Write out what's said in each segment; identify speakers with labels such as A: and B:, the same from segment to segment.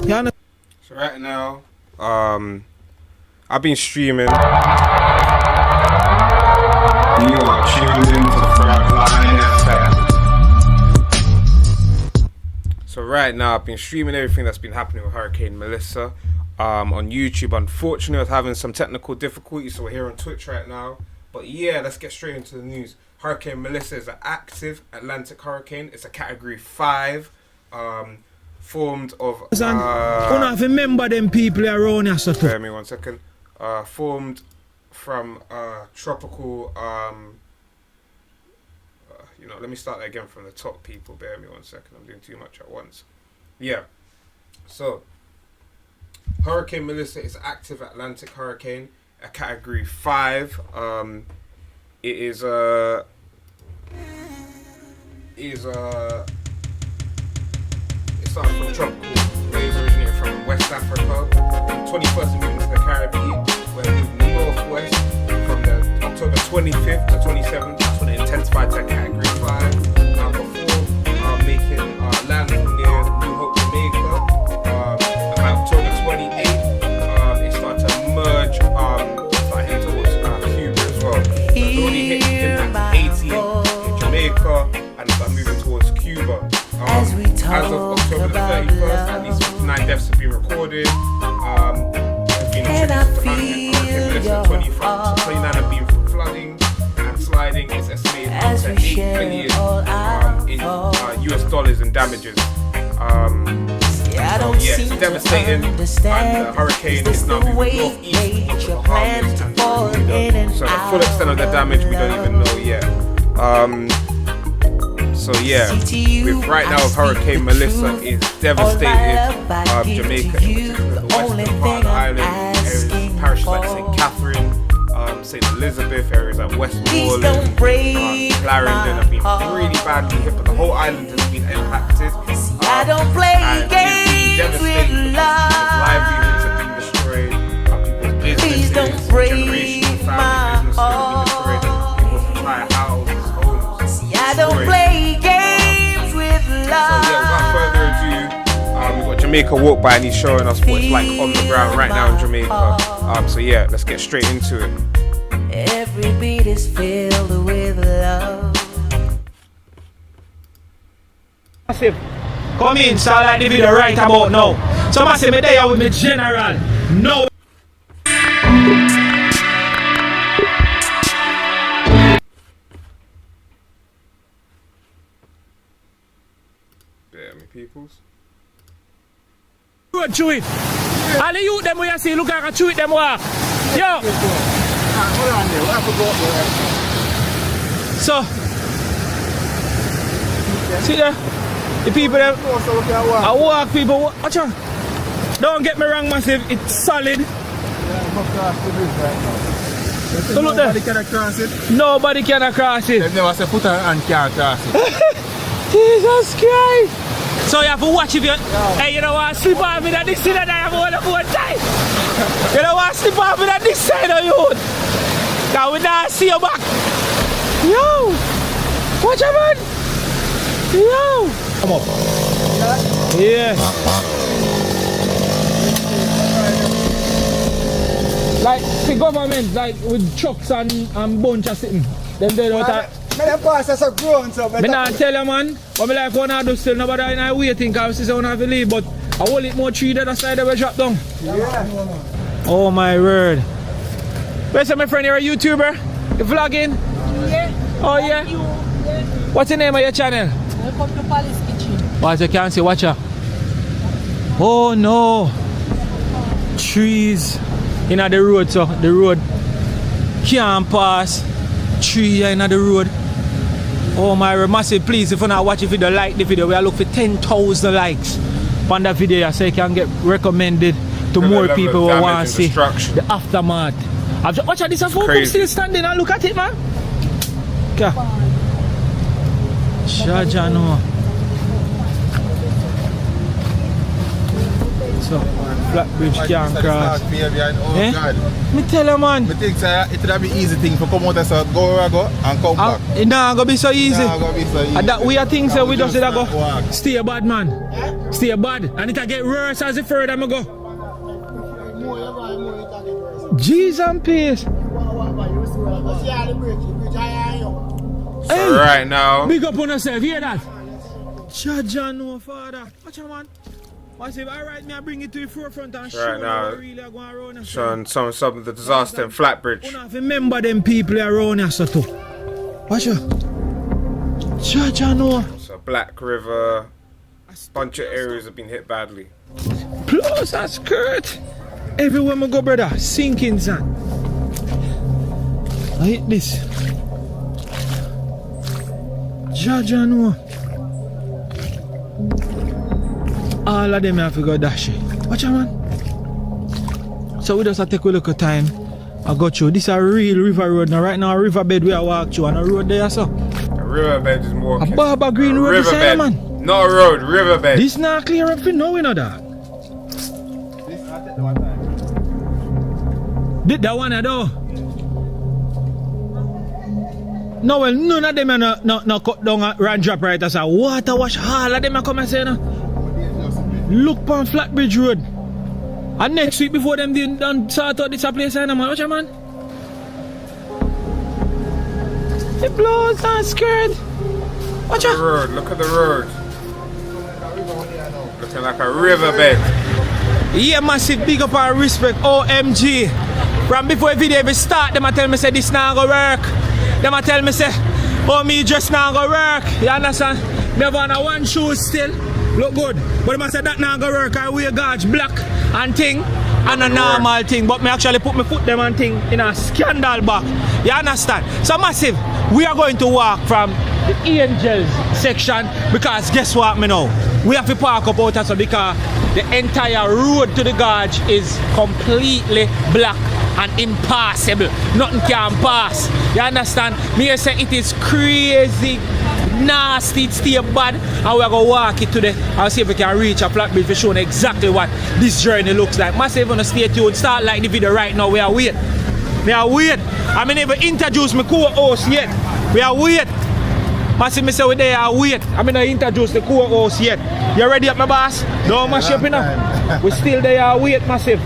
A: Yeah.
B: So right now, I've been streaming. You are tuned into Frontline FM. So right now, I've been streaming everything that's been happening with Hurricane Melissa on YouTube. Unfortunately, I was having some technical difficulties, so we're here on Twitch right now. But yeah, let's get straight into the news. Hurricane Melissa is an active Atlantic hurricane. It's a Category 5. Formed of
A: you don't remember them people around here, so
B: bear me 1 second. Formed from tropical let me start again from the top, people. Bear me 1 second. I'm doing too much at once. Yeah. So Hurricane Melissa is an active Atlantic hurricane, a Category 5. It is it started from tropical waves originating from West Africa. 21st moved into the Caribbean, where it moved northwest from the October 25th to 27th. That's when it intensified to Category 5. Before making landfall near New Hope, Jamaica, about October 28th, it started to merge, started heading towards Cuba as well. So it's already hit Haiti in Jamaica, and it started moving towards Cuba. As of October the 31st, at least 9 deaths have been recorded. There's been a 29 have been from flooding and sliding. It's estimated up to $8 billion in US dollars in damages. It's devastating, and the hurricane is now moving northeast towards the Bahamas and Bermuda. So the full extent of the damage we don't even know yet. So yeah, with right now Hurricane Melissa is devastated Jamaica, in particular the western part of the island, areas parishes like St. Catherine, St. Elizabeth, areas like Westmoreland, Clarendon have been really badly hit, but the whole island has been impacted. And it's been devastating because people's livelihoods have been destroyed, people's businesses, generational family businesses have been destroyed, people's entire houses, homes.
C: I don't play games with love.
B: So yeah, without further ado, we've got Jamaica Walk By, and he's showing us what it's like on the ground right now in Jamaica. So yeah, let's get straight into it.
C: Every beat is filled with love.
A: Massive, come in, so I like the video right about now. So Massive, me there with me general. No.
B: Peoples.
A: Good chew it. All the youth them we see look like a chew it them walk. Yo. So see there? The people them I walk people. Watch out. Don't get me wrong, Massive, it's solid. So look there.
D: Nobody can cross it.
A: Nobody can cross it.
D: They never say put a hand can't cross it.
A: Jesus Christ! So you have to watch if you... Hey, you don't want to slip off in this side and I have one more time. You don't want to slip off in this side of you. Now we don't see you back. Yo! Watch out, man! Yo! Come up. Yeah. Like the government, like with trucks and bunch of sitting. Them they don't have...
D: Me pass as a grown so better.
A: Me not tell you, man, but me like one of those still nobody in I waiting because I don't have to leave, but I hold it more tree the other side of the drop down.
D: Yeah.
A: Oh my word. Where's my friend, you're a YouTuber? You vlogging?
E: Yeah.
A: Oh yeah? What's the name of your channel?
E: Welcome to Palace Kitchen.
A: What you can see, watch out. Oh no. Trees in the road, so the road can't pass. Tree in the road. Oh my word, Massive, please, if you not watch the video, like the video. We are looking for 10,000 likes on that video so it can get recommended to more people who want to see the aftermath. Watch out, this is a still standing and look at it, man. Okay. so. Flatbridge can't cross.
D: Baby, and, oh
A: Eh?
D: God.
A: Me tell you, man.
D: I think it would be easy thing to come out and say, go where I go and come back.
A: It not gonna be so easy.
D: Nah, gonna be so easy.
A: And that we are things that we just say that go.
D: walk.
A: Stay bad, man. Stay bad. And it'll get worse as the further I go. Jeez and peace.
B: So right now,
A: Big up on yourself, hear that? Jaja no father. Watch out, man. What's it? Alright, me I bring it to the forefront and show you
B: now,
A: what really are going around.
B: showing some of the disaster in Flatbridge.
A: You have to remember them people around here so too. Watch out. Jaja no.
B: So Black River, bunch of areas have been hit badly.
A: Plus a skirt. Everywhere I go, brother, sinking sand. I hit this. Jaja no. All of them have to go dash it. Watch out, man. So we just have to take a look at time. I got you. This is a real river road. Now right now, a riverbed we are walk through and a road there, so.
B: A riverbed is more.
A: A Barber Green Road this side, man.
B: Not a road, riverbed.
A: This not clear up for no, we know that.
D: This, I take the one time.
A: Did that one, though? No, well, none of them are no cut down a run drop right as a water wash. All of them are come and say, no. Look on Flatbridge Road. And next week before them done sort out this place, man. Watch out, man. The blows and skirt. Watch
B: The
A: out.
B: road, look at the road. Looking like a riverbed.
A: Yeah, massive big up and respect. OMG. From before the video even start, them a tell me say this now go work. Them a tell me say, oh me just now go work. You understand? Never on a one shoe still. Look good. But them a say that now go work. I wear gauge black and thing. And a normal thing. But me actually put my foot them and thing in a scandal back. You understand? So massive. We are going to walk from the Angels section because guess what me know? We have to park up out here because the entire road to the gorge is completely black and impassable. Nothing can pass. You understand? Me say it is crazy, nasty, it's still bad, and we're gonna walk it today and see if we can reach a Flatbridge for showing exactly what this journey looks like. Massive on the stay tuned. Start like the video right now. We are wait. We are wait. I mean never introduce my co-host yet. We are wait. Massive me say we there are wait. I mean I introduce the co-host yet. You ready up my boss? Don't mash up enough. We still there are wait, massive.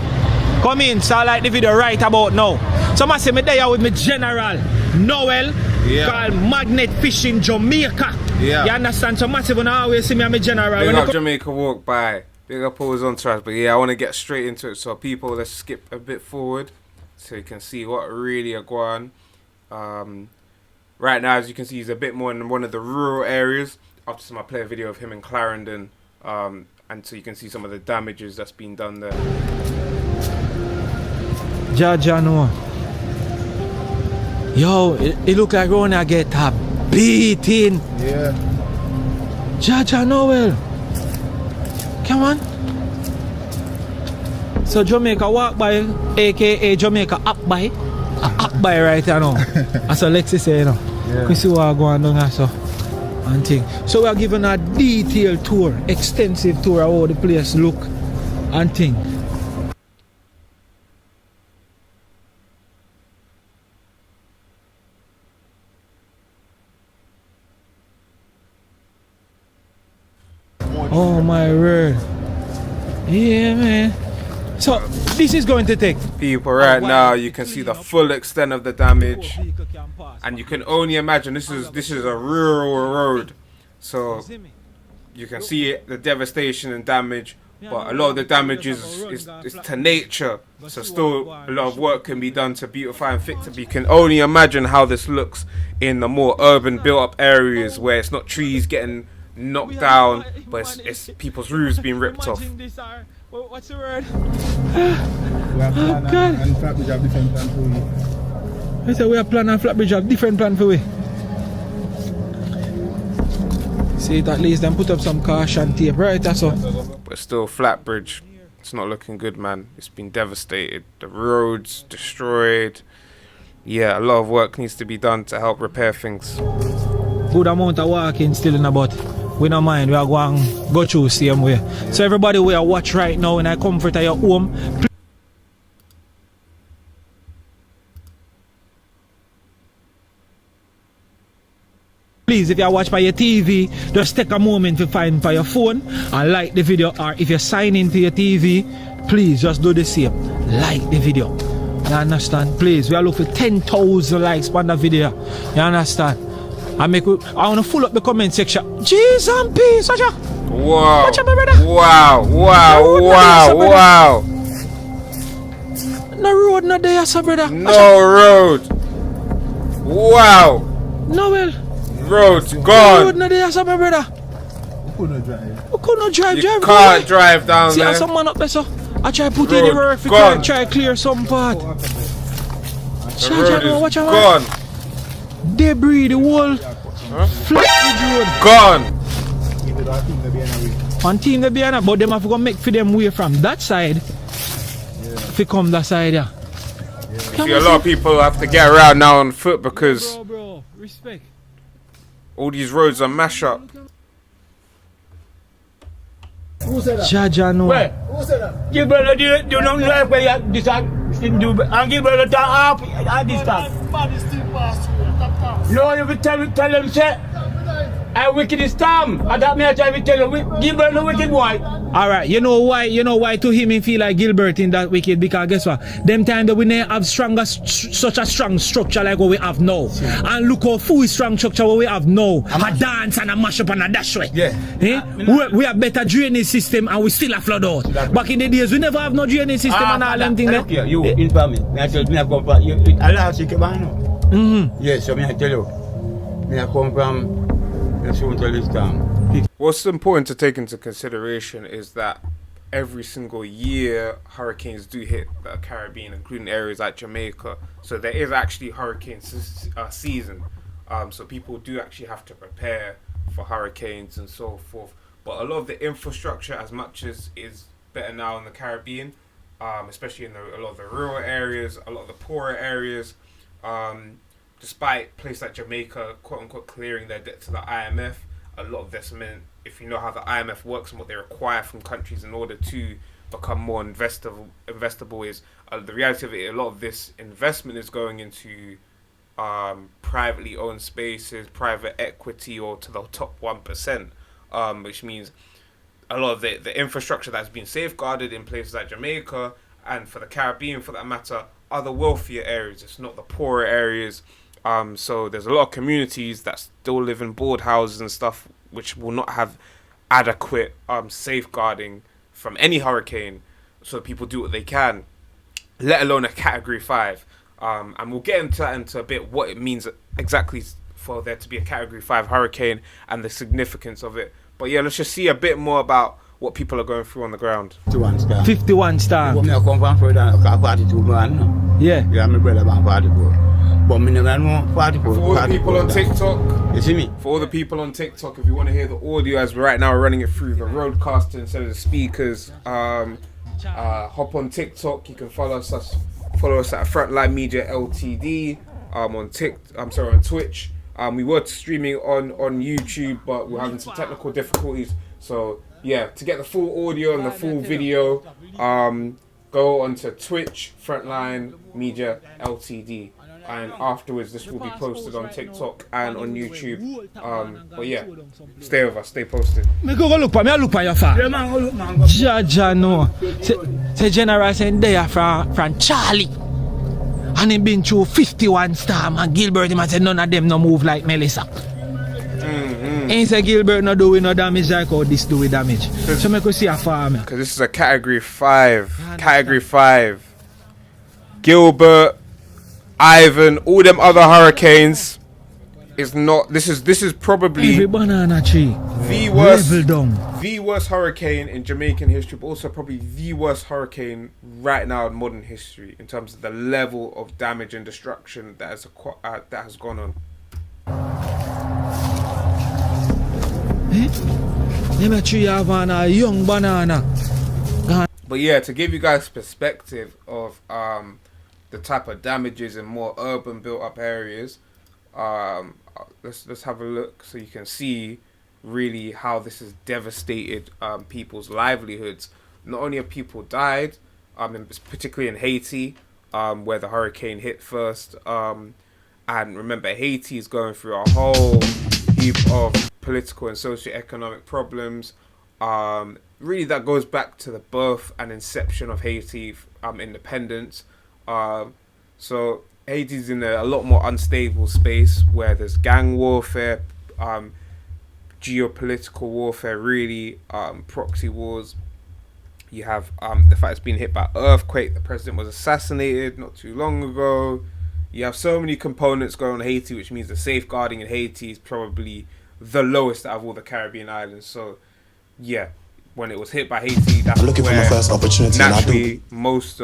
A: Come in, start like the video right about now. So massive me there with my general Noel called Magnet Fishing Jamaica. You understand? So massive when I always see me and my general.
B: Big
A: When
B: up Jamaica walk by. Big up always on trash. But yeah, I want to get straight into it. So people, let's skip a bit forward so you can see what really are going on. Right now, as you can see, he's a bit more in one of the rural areas. After some I play a video of him in Clarendon. And so you can see some of the damages that's been done there.
A: Jaja no. Yo, it look like Rona get a beating.
D: Yeah.
A: Jaja Noel. Come on. So Jamaica walk by, aka Jamaica up by. Up by right now. As Alexis say, you know.
D: Yeah.
A: We see what going on so. And thing. So we are given a detailed tour, extensive tour of how the place look and thing. Oh my word. Yeah, man. So this is going to take
B: People, right now you can see the full extent of the damage, and you can only imagine this is a rural road, so you can see it, the devastation and damage. But a lot of the damage is to nature, so still a lot of work can be done to beautify and fix it. But you can only imagine how this looks in the more urban built-up areas where it's not trees getting knocked down, but it's people's roofs being ripped off.
A: What's the word?
D: We have plan
A: God.
D: and Flatbridge have different plan for you.
A: I said we have plan and Flatbridge have different plan for we. See it at least then put up some caution tape, right? That's all.
B: But still, Flatbridge, it's not looking good, man. It's been devastated. The roads destroyed. Yeah, a lot of work needs to be done to help repair things.
A: Good amount of walking still in about we don't mind. We are going to go through same way. So everybody we are watch right now in the comfort of your home. Please, if you watch by your TV, just take a moment to find for your phone and like the video. Or if you sign into your TV, please just do the same. Like the video. You understand? Please, we are looking for 10,000 likes on the video. You understand? I want to full up the comment section. Jesus and peace. Watch out.
B: Wow.
A: Watch out, my brother.
B: Wow.
A: No road, no there, so brother.
B: No road. Wow.
A: No, well.
B: Road's
A: No
B: gone.
A: road, no there, so my brother.
D: We couldn't drive.
A: We couldn't drive.
B: You can't drive down
A: See,
B: there.
A: some man up there, so I try to put in the
B: Road
A: work if you
B: gone.
A: can try clear some part.
B: The road
A: Watch
B: is
A: out,
B: gone.
A: Debris, the whole Flatbridge road.
B: Gone.
A: One team they be on, but them have to go make for them way from that side. If you come that side, yeah.
B: See, a lot of people have to get around now on foot because
A: Bro, respect.
B: all these roads are mash up.
A: Jaja no.
F: Gilbert, do not like where you this do and Gilbert talk half at this time. No, you will tell them say I wicked is Tom. And that me I try to tell you Gilbert no wicked boy.
A: Alright, you know why to him he feel like Gilbert in that wicked, because guess what? Them time that we never have such a strong structure like what we have now. And look how full strong structure what we have now. A dance and a mash up and a dash way.
F: Yeah.
A: We have better drainage system and we still have flood out. Back in the days we never have no drainage system and all them things.
F: You inform me. I tell me I come from you allow you come on. Yes, so me I tell you. Me I come from
B: What's important to take into consideration is that every single year hurricanes do hit the Caribbean, including areas like Jamaica. So there is actually hurricane season. So people do actually have to prepare for hurricanes and so forth. But a lot of the infrastructure, as much as is better now in the Caribbean, especially in a lot of the rural areas, a lot of the poorer areas, despite places like Jamaica, quote unquote, clearing their debt to the IMF, a lot of investment, if you know how the IMF works and what they require from countries in order to become more investable is the reality of it. A lot of this investment is going into privately owned spaces, private equity, or to the top 1%, which means a lot of the infrastructure that's been safeguarded in places like Jamaica and for the Caribbean, for that matter, are the wealthier areas. It's not the poorer areas. So there's a lot of communities that still live in board houses and stuff, which will not have adequate safeguarding from any hurricane. So people do what they can, let alone a Category 5. And we'll get into a bit what it means exactly for there to be a Category 5 hurricane and the significance of it. But yeah, let's just see a bit more about what people are going through on the ground.
A: 51 star.
F: When I come from Florida, 42 man.
A: Yeah.
F: Yeah, my brother about 44. But me never know 44.
B: For all the people on TikTok,
F: you see me?
B: For all the people on TikTok, if you want to hear the audio, as right now we're running it through the roadcaster instead of the speakers, hop on TikTok. You can follow us at Frontline Media Ltd. On Twitch. We were streaming on YouTube, but we're having some technical difficulties. So yeah, to get the full audio and the full video, go onto Twitch, Frontline Media Ltd. And afterwards this will be posted on TikTok and on YouTube. But yeah, stay with us, stay posted.
A: Me go look at your far.
F: Yeah, man, go look, man.
A: Jaja no. Say General saying they are from Charlie. And he been through 51 storm and Gilbert him and said none of them no move like Melissa. And he said Gilbert no do with no damage like how this do with damage. So me could see a farmer.
B: Because this is a Category 5. Category 5. Gilbert, Ivan, all them other hurricanes is not. This is probably
A: Every banana tree.
B: the worst,
A: Level down.
B: the worst hurricane in Jamaican history, but also probably the worst hurricane right now in modern history in terms of the level of damage and destruction that has gone on.
A: Them tree have a young banana.
B: But yeah, to give you guys perspective of the type of damages in more urban built up areas, let's have a look so you can see really how this has devastated people's livelihoods. Not only have people died, particularly in Haiti, where the hurricane hit first, and remember Haiti is going through a whole heap of political and socio-economic problems. Really, that goes back to the birth and inception of Haiti independence. So Haiti's in a lot more unstable space where there's gang warfare, geopolitical warfare, really, proxy wars. You have the fact it's been hit by earthquake. The president was assassinated not too long ago. You have so many components going on in Haiti, which means the safeguarding in Haiti is probably the lowest out of all the Caribbean islands. So, yeah, when it was hit by Haiti, that's
G: I'm looking
B: where
G: for my first opportunity.
B: naturally most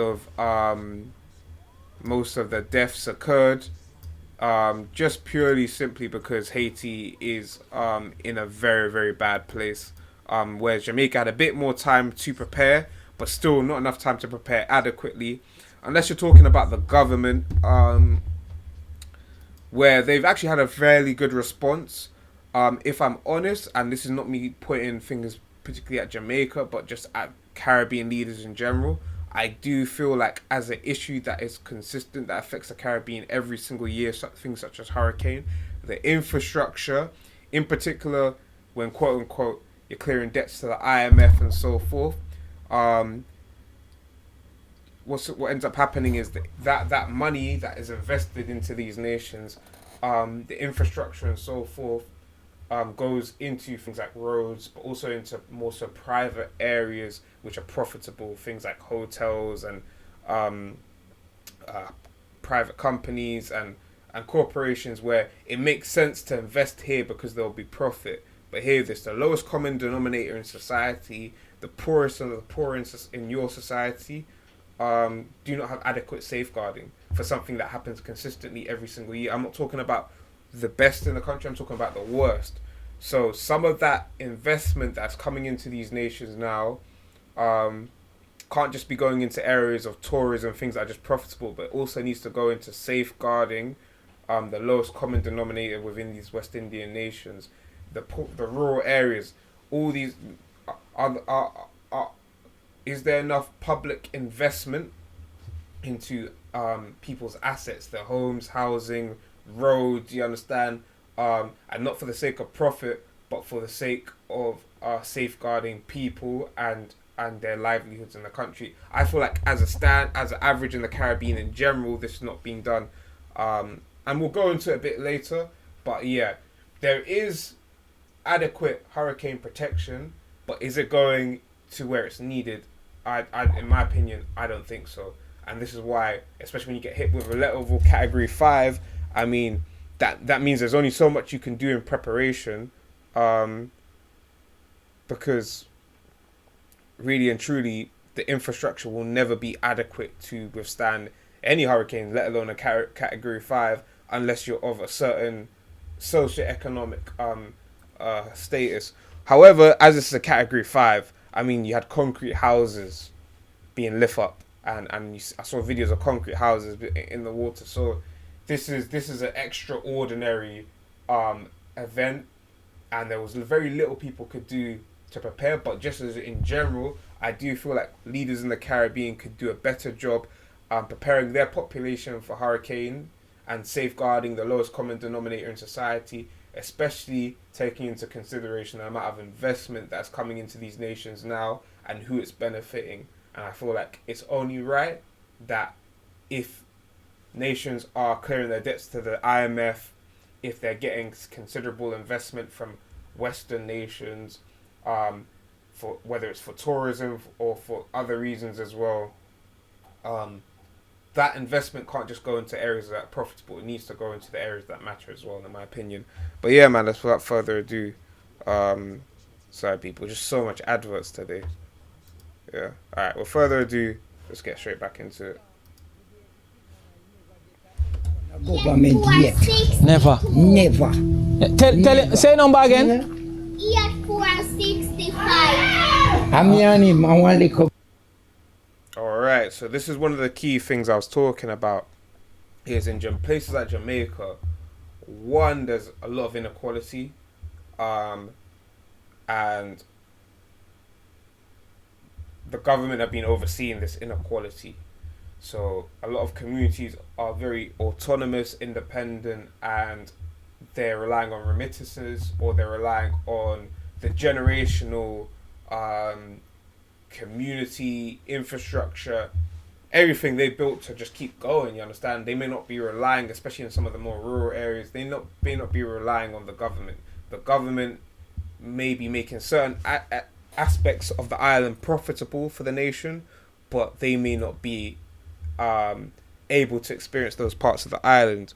B: of the deaths occurred. Just purely simply because Haiti is in a very, very bad place. Whereas Jamaica had a bit more time to prepare, but still not enough time to prepare adequately. Unless you're talking about the government, where they've actually had a fairly good response. If I'm honest, and this is not me pointing fingers particularly at Jamaica, but just at Caribbean leaders in general, I do feel like as an issue that is consistent, that affects the Caribbean every single year, things such as hurricane, the infrastructure, in particular, when quote unquote you're clearing debts to the IMF and so forth, what ends up happening is that money that is invested into these nations, the infrastructure and so forth, goes into things like roads, but also into more so private areas which are profitable, things like hotels and private companies and corporations, where it makes sense to invest here because there'll be profit. But here, this the lowest common denominator in society, the poorest of the poor in your society, do not have adequate safeguarding for something that happens consistently every single year. I'm not talking about the best in the country, I'm talking about the worst. So some of that investment that's coming into these nations now can't just be going into areas of tourism, things that are just profitable, but also needs to go into safeguarding the lowest common denominator within these West Indian nations, the rural areas. All these is there enough public investment into people's assets, their homes, housing, roads, you understand, and not for the sake of profit, but for the sake of safeguarding people and their livelihoods in the country. I feel like as an average in the Caribbean in general, this is not being done, and we'll go into it a bit later. But yeah, there is adequate hurricane protection, but is it going to where it's needed? I in my opinion, I don't think so. And this is why, especially when you get hit with a level category 5, I mean, that means there's only so much you can do in preparation, because really and truly, the infrastructure will never be adequate to withstand any hurricane, let alone a category 5, unless you're of a certain socio-economic status. However, as this is a category 5, I mean, you had concrete houses being lift up, and I saw videos of concrete houses in the water. So this is an extraordinary event, and there was very little people could do to prepare. But just as in general, I do feel like leaders in the Caribbean could do a better job preparing their population for hurricane and safeguarding the lowest common denominator in society, especially taking into consideration the amount of investment that's coming into these nations now and who it's benefiting. And I feel like it's only right that if nations are clearing their debts to the IMF, if they're getting considerable investment from Western nations, for whether it's for tourism or for other reasons as well, that investment can't just go into areas that are profitable. It needs to go into the areas that matter as well, in my opinion. But yeah, man, that's without further ado. Sorry, people, just so much adverts today. Yeah. All right. Without further ado, let's get straight back into it.
H: Government yet.
A: Never.
H: Never.
A: Tell it. Say number again.
I: 8465.
H: I'm on him. I want to come.
B: Alright, so this is one of the key things I was talking about. Is in places like Jamaica, one, there's a lot of inequality. and the government have been overseeing this inequality. So a lot of communities are very autonomous, independent, and they're relying on remittances, or they're relying on the generational community infrastructure, everything they built to just keep going, you understand? They may not be relying, especially in some of the more rural areas, may not be relying on the government. The government may be making certain aspects of the island profitable for the nation, but they may not be able to experience those parts of the island.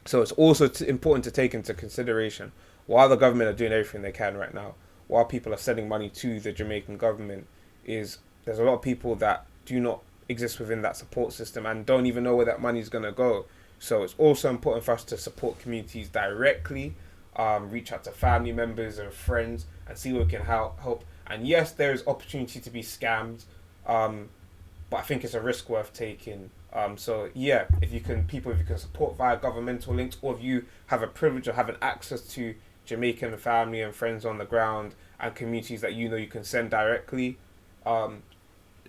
B: So it's also important to take into consideration, while the government are doing everything they can right now, while people are sending money to the Jamaican government, is there's a lot of people that do not exist within that support system and don't even know where that money is going to go. So it's also important for us to support communities directly, reach out to family members and friends and see what we can help. And yes, there is opportunity to be scammed, but I think it's a risk worth taking. So yeah, if you can support via governmental links, or if you have a privilege of having access to Jamaican family and friends on the ground and communities that you know you can send directly,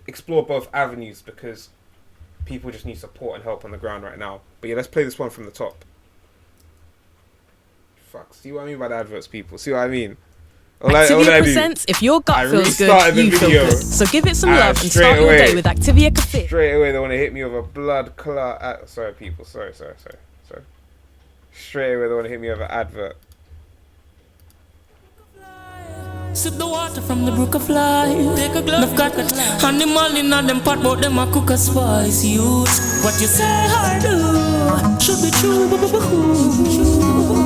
B: explore both avenues, because people just need support and help on the ground right now. But yeah, let's play this one from the top. Fuck, see what I mean by the adverts, people? See what I mean?
G: Activia presents If Your Gut Feels Good, You Feel Good. So give it some love and start your day with Activia Cafe.
B: Straight away they want to hit me with a blood clot. Sorry people, sorry. Straight away they want to hit me with an advert.
I: Sip the water from the brook of life. Take a glass. I've got animal in all them pot, but them a cook a spice. Use what you say or do. Should be true.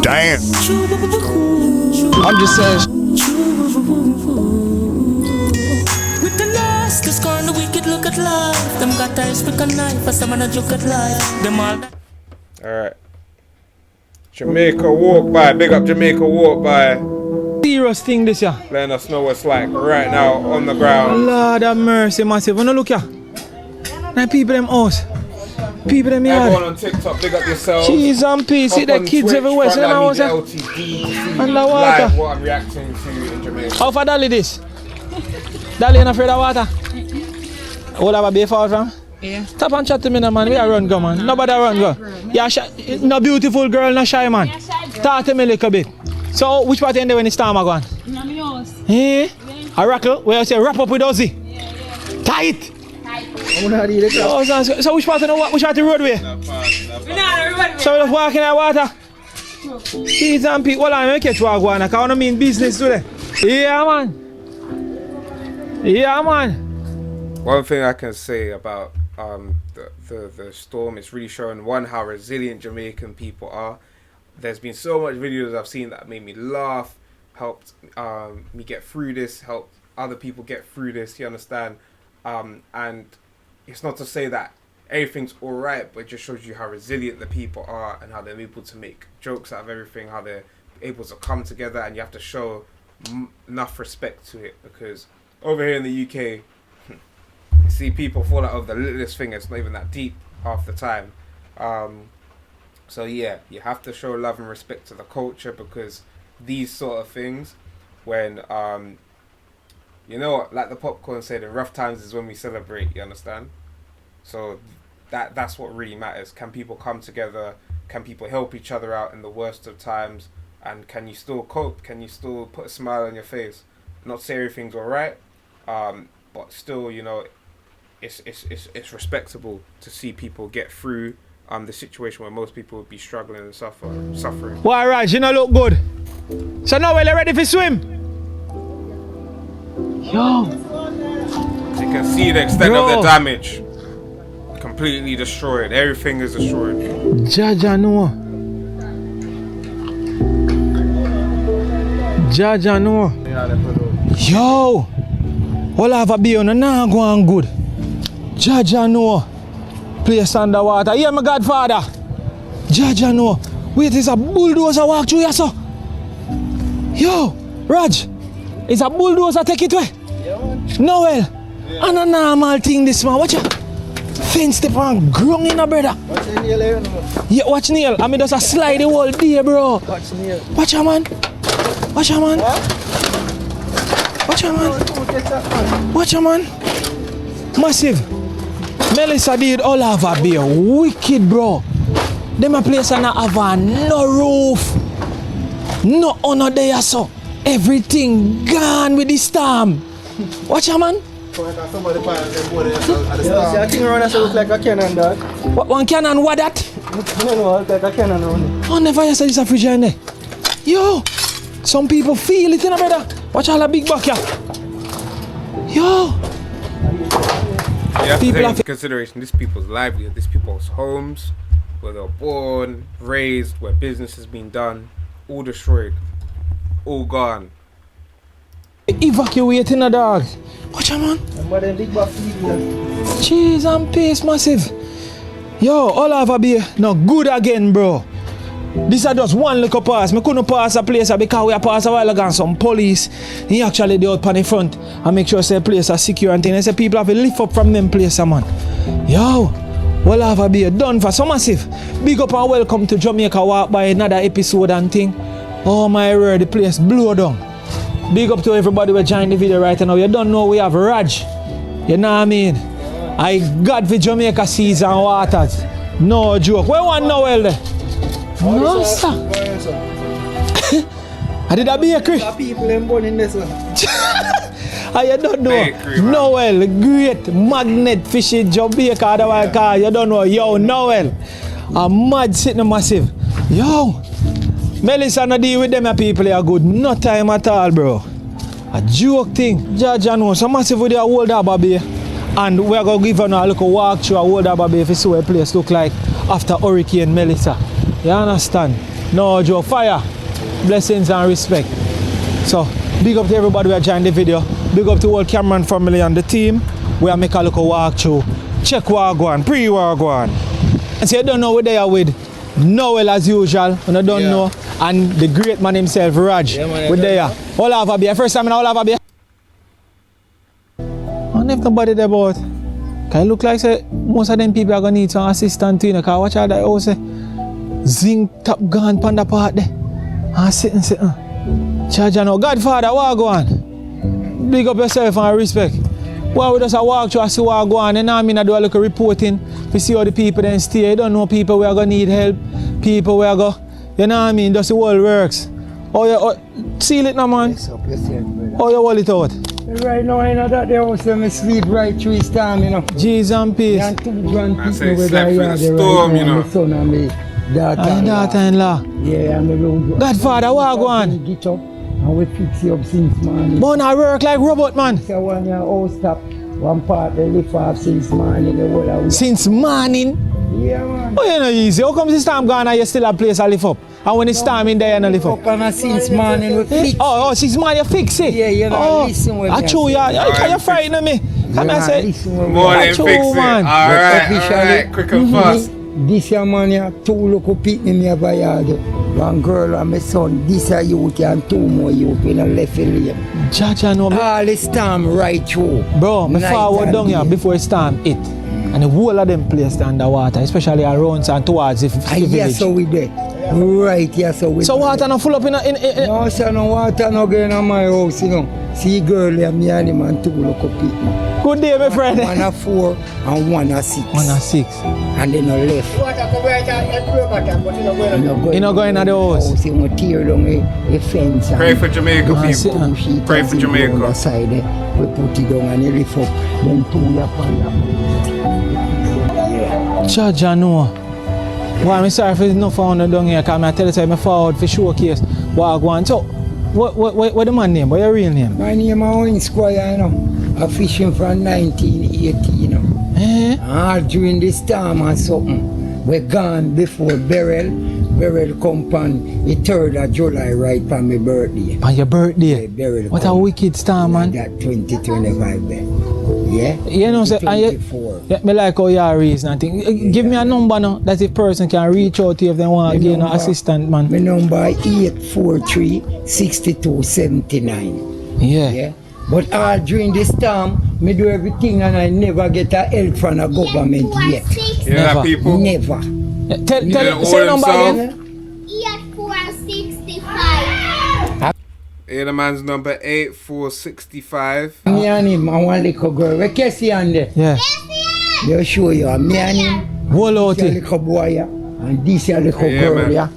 J: Damn. I'm just saying.
I: With the last, the scorn, the wicked look at life. Them got eyes, pick a knife, for some a joke at life. Them all.
B: Alright. Jamaica walk by. Big up Jamaica walk by.
A: Serious thing this year.
B: Letting us know what's like right now on the ground.
A: Lord have mercy, massive. When you look here, now people them house, people them yard.
B: Everyone on TikTok, big up yourself.
A: Cheese and peas, see the kids
B: Twitch,
A: everywhere. See them house underwater.
B: Live what I'm reacting to in Jamaica.
A: How far Dolly this? Dolly, you not afraid of water? All have a bay for from?
E: Yeah.
A: Stop and chat to me now, man. We are run go, man. Nobody run go. Yeah, no beautiful girl, no shy man. Talk to me a little bit. So, which part end when it's time going?
E: In my house.
A: Eh? A rackle? Where you say wrap up with Ozzy?
E: Yeah.
A: Tight! So which part of the roadway? So we just walking in the water? Cheese and people, hold on, let me catch walk one. I can't mean business today. Yeah, man. Yeah, man.
B: One thing I can say about the storm, it's really showing, one, how resilient Jamaican people are. There's been so much videos I've seen that made me laugh, helped me get through this, helped other people get through this, you understand? And it's not to say that everything's alright, but it just shows you how resilient the people are and how they're able to make jokes out of everything, how they're able to come together, and you have to show enough respect to it, because over here in the UK, you see people fall out of the littlest thing, it's not even that deep half the time. So yeah, you have to show love and respect to the culture, because these sort of things, when you know what, like the popcorn said, in rough times is when we celebrate, you understand? So that's what really matters. Can people come together? Can people help each other out in the worst of times? And can you still cope? Can you still put a smile on your face? Not say everything's alright, but still, you know, it's respectable to see people get through the situation where most people would be struggling and suffering.
A: Why, Raj, you know look good. So now we're ready for swim. Yo.
B: You can see the extent of the damage. Completely destroyed. Everything is destroyed.
A: Jaja no. Jaja no. Yo. All have a be on now going good. Jaja no. Place underwater. Yeah, my godfather. Jaja no. Wait, it's a bulldozer walk through here, so. Yo, Raj. It's a bulldozer take it away. Noel. Yeah. And a normal thing this man. Watch out. Fence step on grung in a brother.
D: Watch the nail here, no?
A: Yeah, watch nail. I mean just a slide the whole day, bro.
D: Watch nail.
A: Watch out, man. Watch out, man. Watch out, man. Watch out, man. Massive. Melissa did all have a beer. Wicked, bro. Them a place and have no roof. No honor there, so. Everything gone with the storm. Watch out, man.
D: Somebody find them board at the
J: I
D: start.
J: think around us look like a cannon, dog.
A: One cannon, what that?
J: No, look like a cannon around it.
A: Oh, never you said this a fridge in there. Yo, some people feel it, you know, brother. Watch all the big buck here. Yo.
B: You have to
A: People
B: take
A: have
B: into consideration this people's livelihood, this people's homes, where they were born, raised, where business has been done, all destroyed, all gone.
A: Evacuating a dog. Watch out, man.
J: But then big buck
A: Cheese and paste, massive. Yo, all have a beer. No good again, bro. This is just one little pass. I couldn't pass a place because we passed a while ago and some police. He actually did out on the front and make sure the place are secure and things. I say people have to lift up from them places, man. Yo, all have a beer. Done for so massive. Big up and welcome to Jamaica Walk by another episode and thing. Oh my word, the place blow down. Big up to everybody who joined the video right now. You don't know we have Raj. You know what I mean? I got for Jamaica seas and waters. No joke. Where one Noel there? No, sir. I did a bakery.
J: People in born in this one.
A: You don't know.
B: Bakery, man.
A: Noel, great magnet fishing Jamaica. Otherwise, you don't know. Yo, Noel. A mad sitting massive. Yo. Melissa and deal with them people are good. No time at all, bro. A joke thing. Judge and know. So massive with the old Harbour Bay. And we're going to give you a little walk through a old Harbour Bay if you see what a place look like after Hurricane Melissa. You understand? No joke. Fire. Blessings and respect. So, big up to everybody who joined the video. Big up to all Cameron family and the team. We are make a little walk through. Check Wagwan, pre-Wagwan. And so you don't know what they are with. Noel as usual, and I don't know. And the great man himself, Raj. With there. All have a beer. First time I all have a beer. I don't have nobody there about. Can it look like say, most of them people are going to need some assistance too. Because watch out that house. Zinc top gun pan the part there. And sitting. Charge no. Godfather, what go on? Big up yourself and respect. Well, we just walk through and see what go on. And I mean, I do a little reporting to see how the people then stay. You don't know people where are going to need help. People where go. You know what I mean? That's the world works. Seal it now, man. Oh, you hold it out.
H: Right now, I know that they also me sleep right through his time, you know.
A: Jeez and peace.
H: And two grand
B: I say
H: people
B: slept through the storm, you know.
H: My son and my
A: daughter-in-law.
H: Yeah, and my
A: Godfather, what go on?
H: Get up and we fix you up since morning.
A: But I work like robot, man.
H: So when your house stop, one part they lift off since morning. The whole of
A: Since morning?
H: Yeah, man.
A: Oh, you know easy. How come this time gone and you still have place to lift up? And when it's time in there, you don't lift up?
H: And since morning we fix.
A: Oh, since morning you fix it?
H: Yeah, you know, listen with me.
A: I true, you're frightened me. Come and say,
B: More than fix it.
A: man.
B: Alright, quick and fast.
H: This year, man, you have two local people in my yard. One girl and my son. This year youth and two more youth in a left lane.
A: Jaja know me.
H: All the storm right through.
A: Bro, me forward down here before it storm hit. And the whole of them placed underwater, especially around and towards the village.
H: Yes, so we did. Right, yes, so we
A: So water not full up in
H: No, sir, no water no going on my house, you know. See girl and me and him and two local people.
A: Good day, my friend.
H: One a 4 and one a 6.
A: 1 and 6.
H: And then a left.
A: You know going at the house.
H: You know, tear down a fence.
B: Pray for Jamaica, people. Pray for Jamaica.
H: On the side, we put it down and he lift up. Then 2 up and up.
A: Jaja no. Well, I'm sorry if it's not found down here, because I tell you I'm forward for showcase what I go on. So, what the man name? What your real name?
H: My name is Owen Squire, you know. I'm fishing from 1980, you know. All during this time or something, we're gone before Beryl come on the 3rd of July, right on my birthday.
A: On your birthday?
H: Yeah, Beryl
A: what a wicked star, man.
H: That 2025 then. Yeah?
A: You know, say, me like how you are reason and thing. Give me a number now that if person can reach out to you if they want to get an assistant, man.
H: My number 843-6279.
A: Yeah.
H: But all during this time, me do everything and I never get a help from the government yet.
B: You know that people?
H: Never.
A: Tell say number again.
K: 8465.
B: Yeah, the man's number 8465.
H: Me and him and one little girl. Where Casey on there?
A: Yeah.
H: They'll show you. Me and him.
A: Wall out
H: This
A: it.
H: little boy, yeah. And this little girl,
B: man.
H: yeah.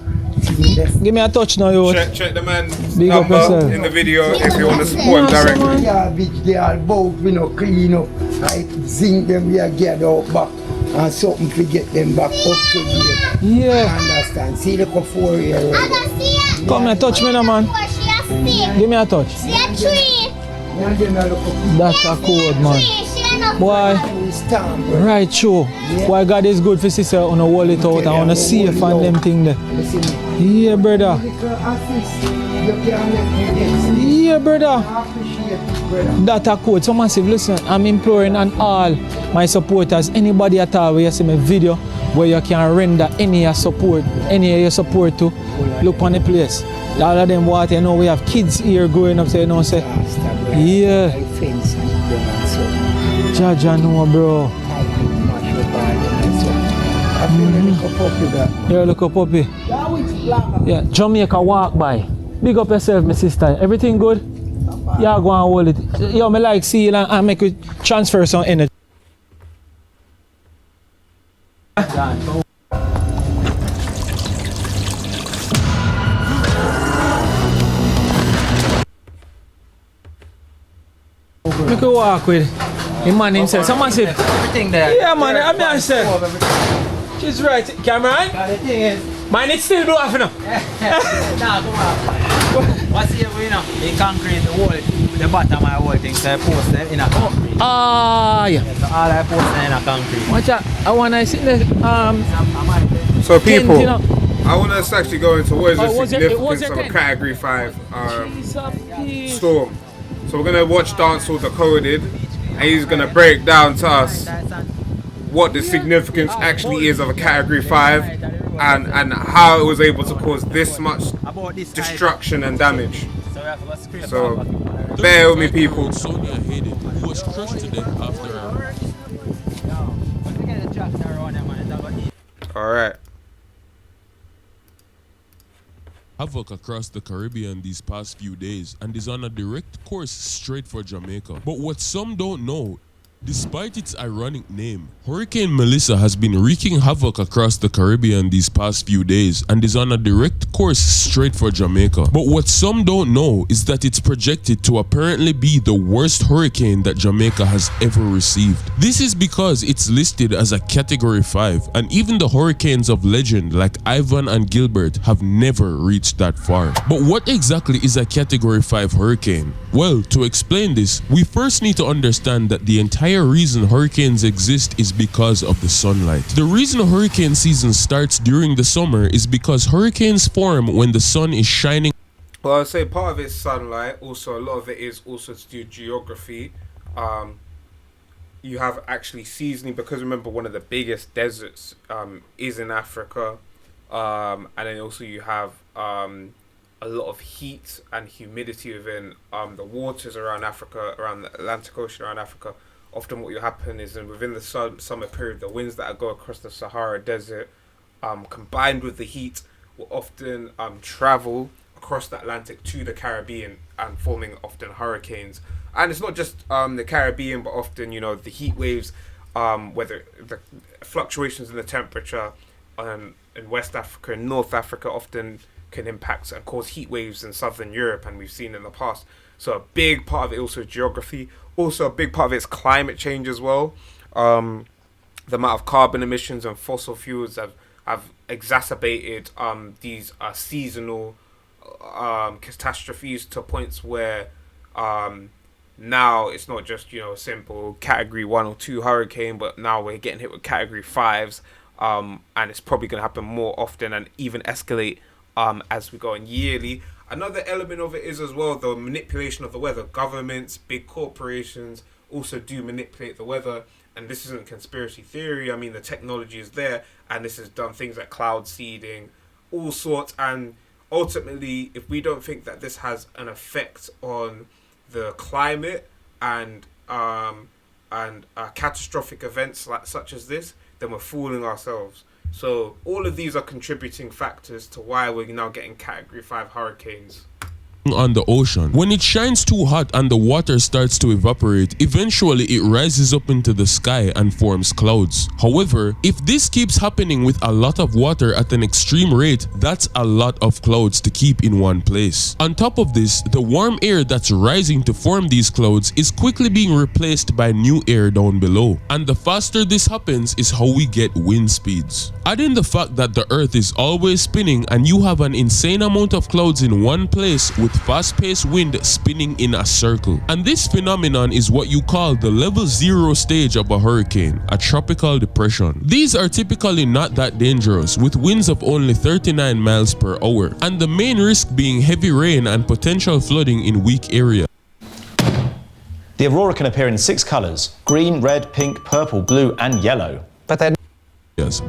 A: Give me a touch now, yo.
B: Check the man's
A: Big up
B: number
A: yourself.
B: in the video if you want to support him directly.
H: Yeah, bitch, they all both, we no clean up. I zinc them, we are get out back. And something to get them back up to here.
A: Yeah.
H: Understand? See the 4-year-old.
A: Come here, touch me now, man. Give me a touch. That's a code, man. Boy, right, sure. Why God is good for sister on a wall it out and on a safe and them thing there. Yeah, brother. Yeah, brother. That's a code. So massive. Listen, I'm imploring on all my supporters, anybody at all where you see my video where you can render any of your support to, look on the place. All of them what you know, we have kids here growing up, so you know, say, yeah. Jaja no, bro. Yeah, look up puppy. Yeah, Jamaica walk by. Big up yourself, my sister. Everything good? Yeah, go and hold it. Yo, me like see you and make you transfer some energy. Make you walk with the man himself. Someone said,
J: Everything there.
A: yeah, man, I'm myself. She's right. Cameron?
J: The thing is,
A: Mine it's still blue off now.
J: nah, come on. What's here, you know? They concrete the wall, the bottom of the whole thing, so I post them in a concrete.
A: Ah, yeah.
J: So all I post them in a concrete.
A: Watch out. I want to see the
B: So people,
A: tent, you know.
B: I want us to actually go into what is the
A: was there
B: significance of a
A: 10?
B: Category 5 storm. So we're going to watch Dancehall Decoded, and he's going to break down to us what the significance actually is of a Category 5 and how it was able to cause this much destruction and damage. So bear with me, people.
K: Sonia Hayden, who was crushed to death after her.
B: Alright.
K: Havoc across the Caribbean these past few days and is on a direct course straight for Jamaica. But what some don't know, despite its ironic name, Hurricane Melissa has been wreaking havoc across the Caribbean these past few days and is on a direct course straight for Jamaica. But what some don't know is that it's projected to apparently be the worst hurricane that Jamaica has ever received. This is because it's listed as a Category 5, and even the hurricanes of legend like Ivan and Gilbert have never reached that far. But what exactly is a Category 5 hurricane? Well, to explain this, we first need to understand that the entire reason hurricanes exist is because of the sunlight. The reason hurricane season starts during the summer is because hurricanes form when the sun is shining.
B: Well, I'd say part of it's sunlight. Also, a lot of it is also to do with geography. You have actually seasoning, because remember one of the biggest deserts is in Africa. And then also you have a lot of heat and humidity within the waters around Africa, around the Atlantic Ocean around Africa. Often what will happen is within the summer period, the winds that go across the Sahara Desert combined with the heat will often travel across the Atlantic to the Caribbean and forming often hurricanes. And it's not just the Caribbean, but often, you know, the heat waves, whether the fluctuations in the temperature in West Africa and North Africa often can impact and cause heat waves in Southern Europe, and we've seen in the past. So a big part of it also is geography. Also a big part of it is climate change as well. The amount of carbon emissions and fossil fuels have exacerbated these seasonal catastrophes to points where now it's not just, you know, a simple Category 1 or 2 hurricane, but now we're getting hit with Category 5s, and it's probably going to happen more often and even escalate as we go on yearly. Another element of it is as well the manipulation of the weather. Governments, big corporations also do manipulate the weather, and this isn't conspiracy theory. I mean, the technology is there, and this has done things like cloud seeding, all sorts. And ultimately, if we don't think that this has an effect on the climate and catastrophic events such as this, then we're fooling ourselves. So all of these are contributing factors to why we're now getting Category 5 hurricanes.
K: on the ocean. When it shines too hot and the water starts to evaporate, eventually it rises up into the sky and forms clouds. However, if this keeps happening with a lot of water at an extreme rate, that's a lot of clouds to keep in one place. On top of this, the warm air that's rising to form these clouds is quickly being replaced by new air down below. And the faster this happens is how we get wind speeds. Add in the fact that the earth is always spinning and you have an insane amount of clouds in one place with fast-paced wind spinning in a circle. And this phenomenon is what you call the level 0 stage of a hurricane, a tropical depression. These are typically not that dangerous, with winds of only 39 miles per hour, and the main risk being heavy rain and potential flooding in weak areas.
L: The aurora can appear in 6 colours: green, red, pink, purple, blue and yellow.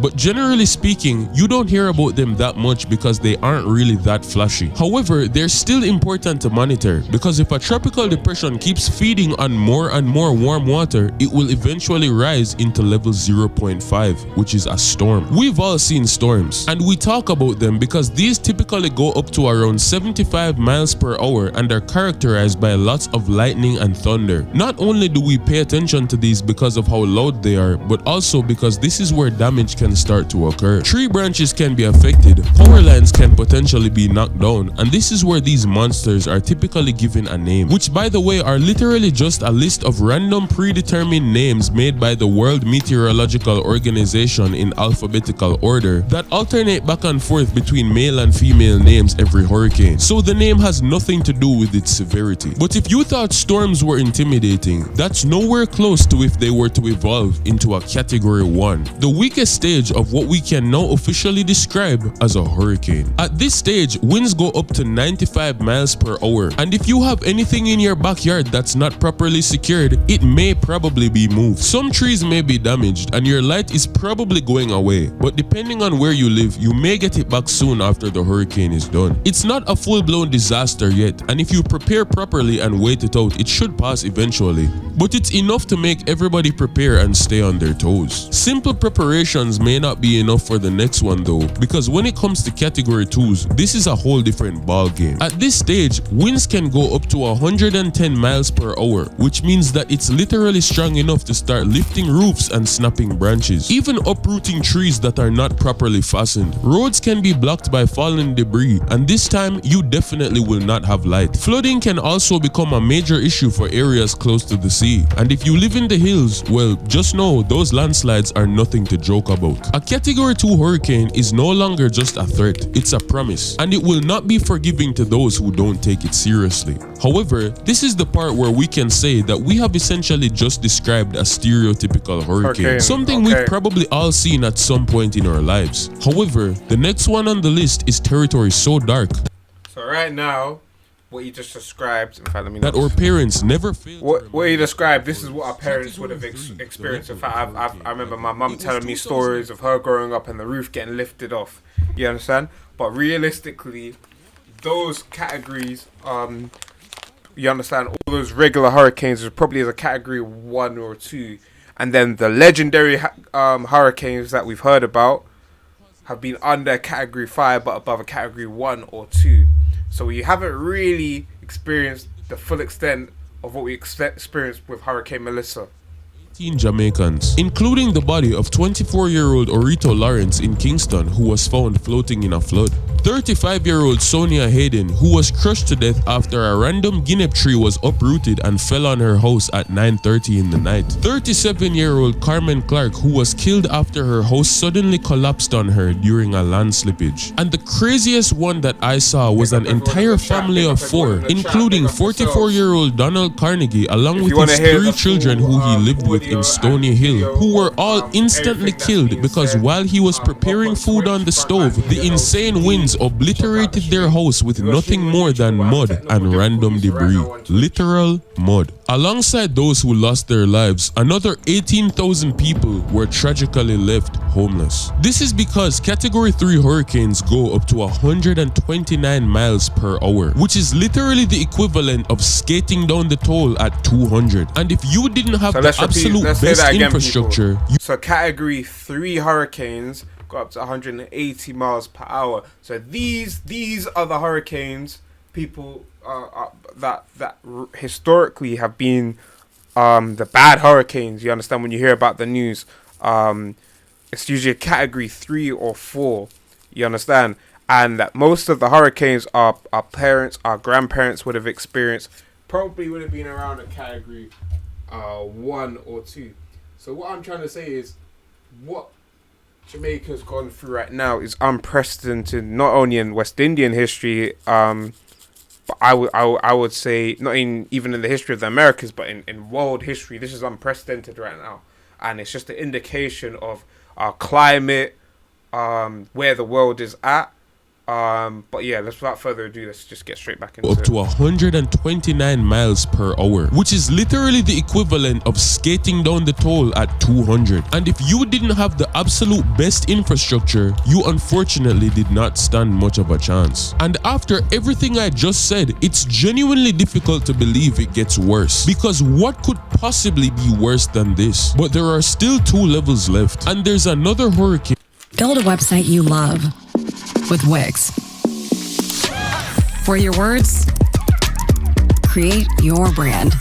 K: But generally speaking, you don't hear about them that much because they aren't really that flashy. However, they're still important to monitor, because if a tropical depression keeps feeding on more and more warm water, it will eventually rise into level 0.5, which is a storm. We've all seen storms, and we talk about them because these typically go up to around 75 miles per hour and are characterized by lots of lightning and thunder. Not only do we pay attention to these because of how loud they are, but also because this is where damage can start to occur. Tree branches can be affected, power lines can potentially be knocked down, and this is where these monsters are typically given a name, which by the way are literally just a list of random predetermined names made by the World Meteorological Organization in alphabetical order that alternate back and forth between male and female names every hurricane. So the name has nothing to do with its severity. But if you thought storms were intimidating, that's nowhere close to if they were to evolve into a category 1, the weakest stage of what we can now officially describe as a hurricane. At this stage, winds go up to 95 miles per hour, and if you have anything in your backyard that's not properly secured, it may probably be moved. Some trees may be damaged and your light is probably going away, but depending on where you live, you may get it back soon after the hurricane is done. It's not a full-blown disaster yet, and if you prepare properly and wait it out, it should pass eventually. But it's enough to make everybody prepare and stay on their toes. Simple preparation may not be enough for the next one though, because when it comes to category 2s, this is a whole different ball game. At this stage, winds can go up to 110 miles per hour, which means that it's literally strong enough to start lifting roofs and snapping branches, even uprooting trees that are not properly fastened. Roads can be blocked by fallen debris, and this time you definitely will not have light. Flooding can also become a major issue for areas close to the sea, and if you live in the hills, well, just know those landslides are nothing to joke about. A category 2 hurricane is no longer just a threat, it's a promise, and it will not be forgiving to those who don't take it seriously. However, this is the part where we can say that we have essentially just described a stereotypical hurricane, something we've probably all seen at some point in our lives. However, the next one on the list is territory so dark
B: So right now, what you just described, in fact, let me
K: that our parents never failed.
B: What you described, this is what our parents would have experienced. In fact, I remember my mum telling me stories of her growing up and the roof getting lifted off. You understand? But realistically, those categories, you understand, all those regular hurricanes are probably as a category 1 or 2, and then the legendary hurricanes that we've heard about have been under category 5 but above a category 1 or 2. So we haven't really experienced the full extent of what we experienced with Hurricane Melissa.
K: 18 Jamaicans, including the body of 24-year-old Orito Lawrence in Kingston, who was found floating in a flood. 35-year-old Sonia Hayden, who was crushed to death after a random guinea tree was uprooted and fell on her house at 9:30 in the night. 37-year-old Carmen Clark, who was killed after her house suddenly collapsed on her during a land slippage. And the craziest one that I saw was an entire family of 4, including 44-year-old Donald Carnegie, along with his 3 children who he lived with in Stony Hill, who were all instantly killed because while he was preparing food on the stove, the insane winds obliterated their house with nothing more than mud and random debris. Literal mud. Alongside those who lost their lives, another 18,000 people were tragically left homeless. This is because category 3 hurricanes go up to 129 miles per hour, which is literally the equivalent of skating down the toll at 200. And if you didn't have the absolute best infrastructure,
B: so category 3 hurricanes go up to 180 miles per hour. So these are the hurricanes people historically have been the bad hurricanes. You understand, when you hear about the news, it's usually a category 3 or 4. You understand, and that most of the hurricanes our parents, our grandparents would have experienced, probably would have been around a category 1 or 2. So what I'm trying to say is, what Jamaica's gone through right now is unprecedented, not only in West Indian history, but I would say not even in the history of the Americas, but in world history. This is unprecedented right now, and it's just an indication of our climate, where the world is at. But yeah, without further ado, let's just get straight back into it.
K: Up to 129 miles per hour, which is literally the equivalent of skating down the toll at 200. And if you didn't have the absolute best infrastructure, you unfortunately did not stand much of a chance. And after everything I just said, it's genuinely difficult to believe it gets worse, because what could possibly be worse than this? But there are still 2 levels left, and there's another hurricane.
M: Build a website you love with Wix. For your words, create your brand,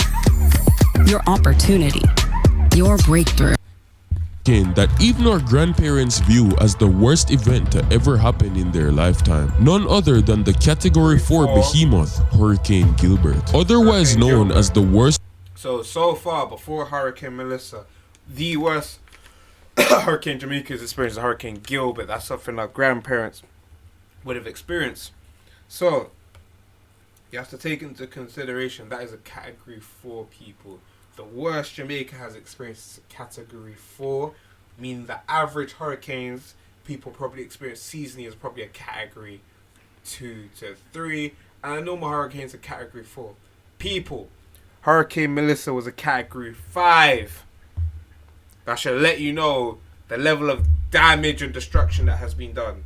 M: your opportunity, your breakthrough.
K: That even our grandparents view as the worst event to ever happen in their lifetime. None other than the Category 4 behemoth, Hurricane Gilbert, otherwise known as the worst.
B: So far, before Hurricane Melissa, the worst Hurricane Jamaica's experienced is Hurricane Gilbert. That's something our grandparents would have experienced. So you have to take into consideration that is a category 4 people. The worst Jamaica has experienced is a category 4, meaning the average hurricanes people probably experience seasonally is probably a category 2 to 3, and a normal hurricane is a category 4. People, Hurricane Melissa was a category 5. That should let you know the level of damage and destruction that has been done.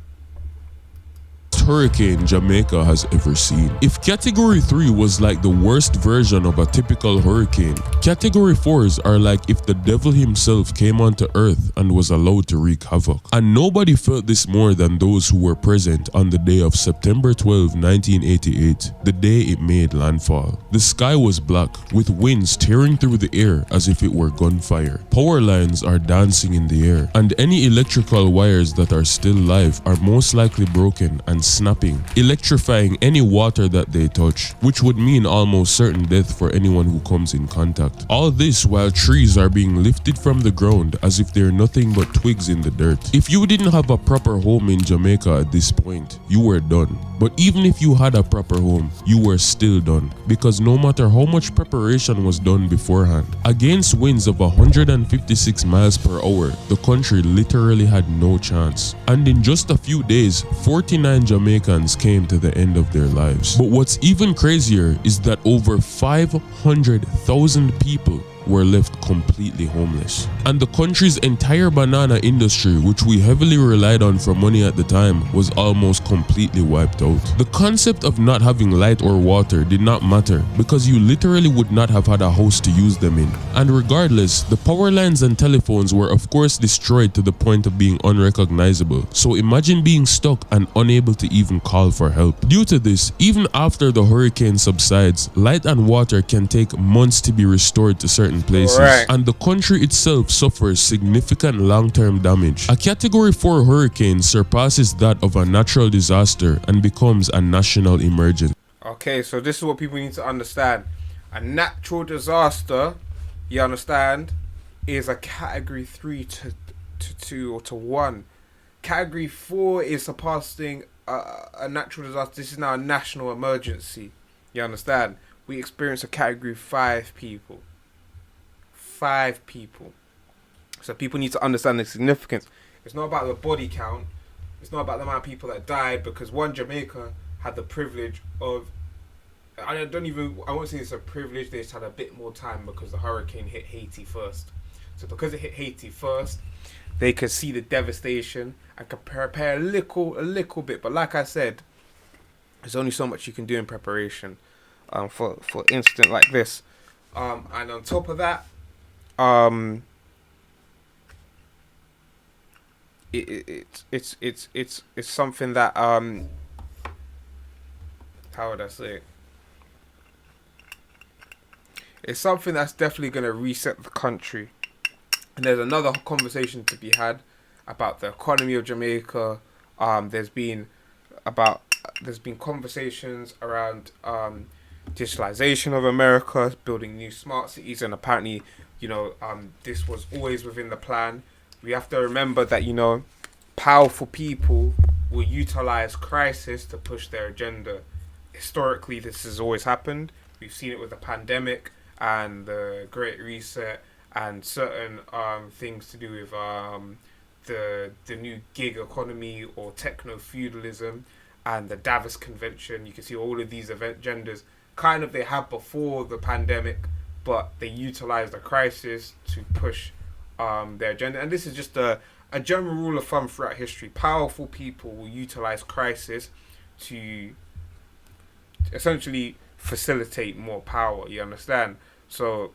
K: Hurricane Jamaica has ever seen. If Category 3 was like the worst version of a typical hurricane, Category 4s are like if the devil himself came onto earth and was allowed to wreak havoc. And nobody felt this more than those who were present on the day of September 12, 1988, the day it made landfall. The sky was black, with winds tearing through the air as if it were gunfire. Power lines are dancing in the air, and any electrical wires that are still live are most likely broken and snapping, electrifying any water that they touch, which would mean almost certain death for anyone who comes in contact. All this while trees are being lifted from the ground as if they're nothing but twigs in the dirt. If you didn't have a proper home in Jamaica at this point, you were done. But even if you had a proper home, you were still done, because no matter how much preparation was done beforehand, against winds of 156 miles per hour, the country literally had no chance. And in just a few days, 49 Jamaicans came to the end of their lives. But what's even crazier is that over 500,000 people were left completely homeless. And the country's entire banana industry, which we heavily relied on for money at the time, was almost completely wiped out. The concept of not having light or water did not matter, because you literally would not have had a house to use them in. And regardless, the power lines and telephones were of course destroyed to the point of being unrecognizable. So imagine being stuck and unable to even call for help. Due to this, even after the hurricane subsides, light and water can take months to be restored to certain places, and the country itself suffers significant long-term damage. A Category 4 hurricane surpasses that of a natural disaster and becomes a national emergency.
B: Okay, so this is what people need to understand. A natural disaster, you understand, is a Category 3 to 2 or to 1. Category 4 is surpassing a natural disaster. This is now a national emergency, you understand. We experience a Category 5 people. 5 people. So people need to understand the significance. It's not about the body count. It's not about the amount of people that died, because Jamaica had the privilege of, I won't say it's a privilege, they just had a bit more time because the hurricane hit Haiti first. So because it hit Haiti first, they could see the devastation and could prepare a little bit. But like I said, there's only so much you can do in preparation for incident like this. And on top of that, it's something that how would I say it? It's something that's definitely going to reset the country. And there's another conversation to be had about the economy of Jamaica. There's been conversations around digitalization of America, building new smart cities, and apparently, this was always within the plan. We have to remember that, powerful people will utilize crisis to push their agenda. Historically, this has always happened. We've seen it with the pandemic and the Great Reset and certain things to do with the new gig economy or techno-feudalism and the Davos Convention. You can see all of these agendas kind of they had before the pandemic, but they utilized the crisis to push their agenda. And this is just a general rule of thumb throughout history. Powerful people will utilize crisis to essentially facilitate more power, you understand? So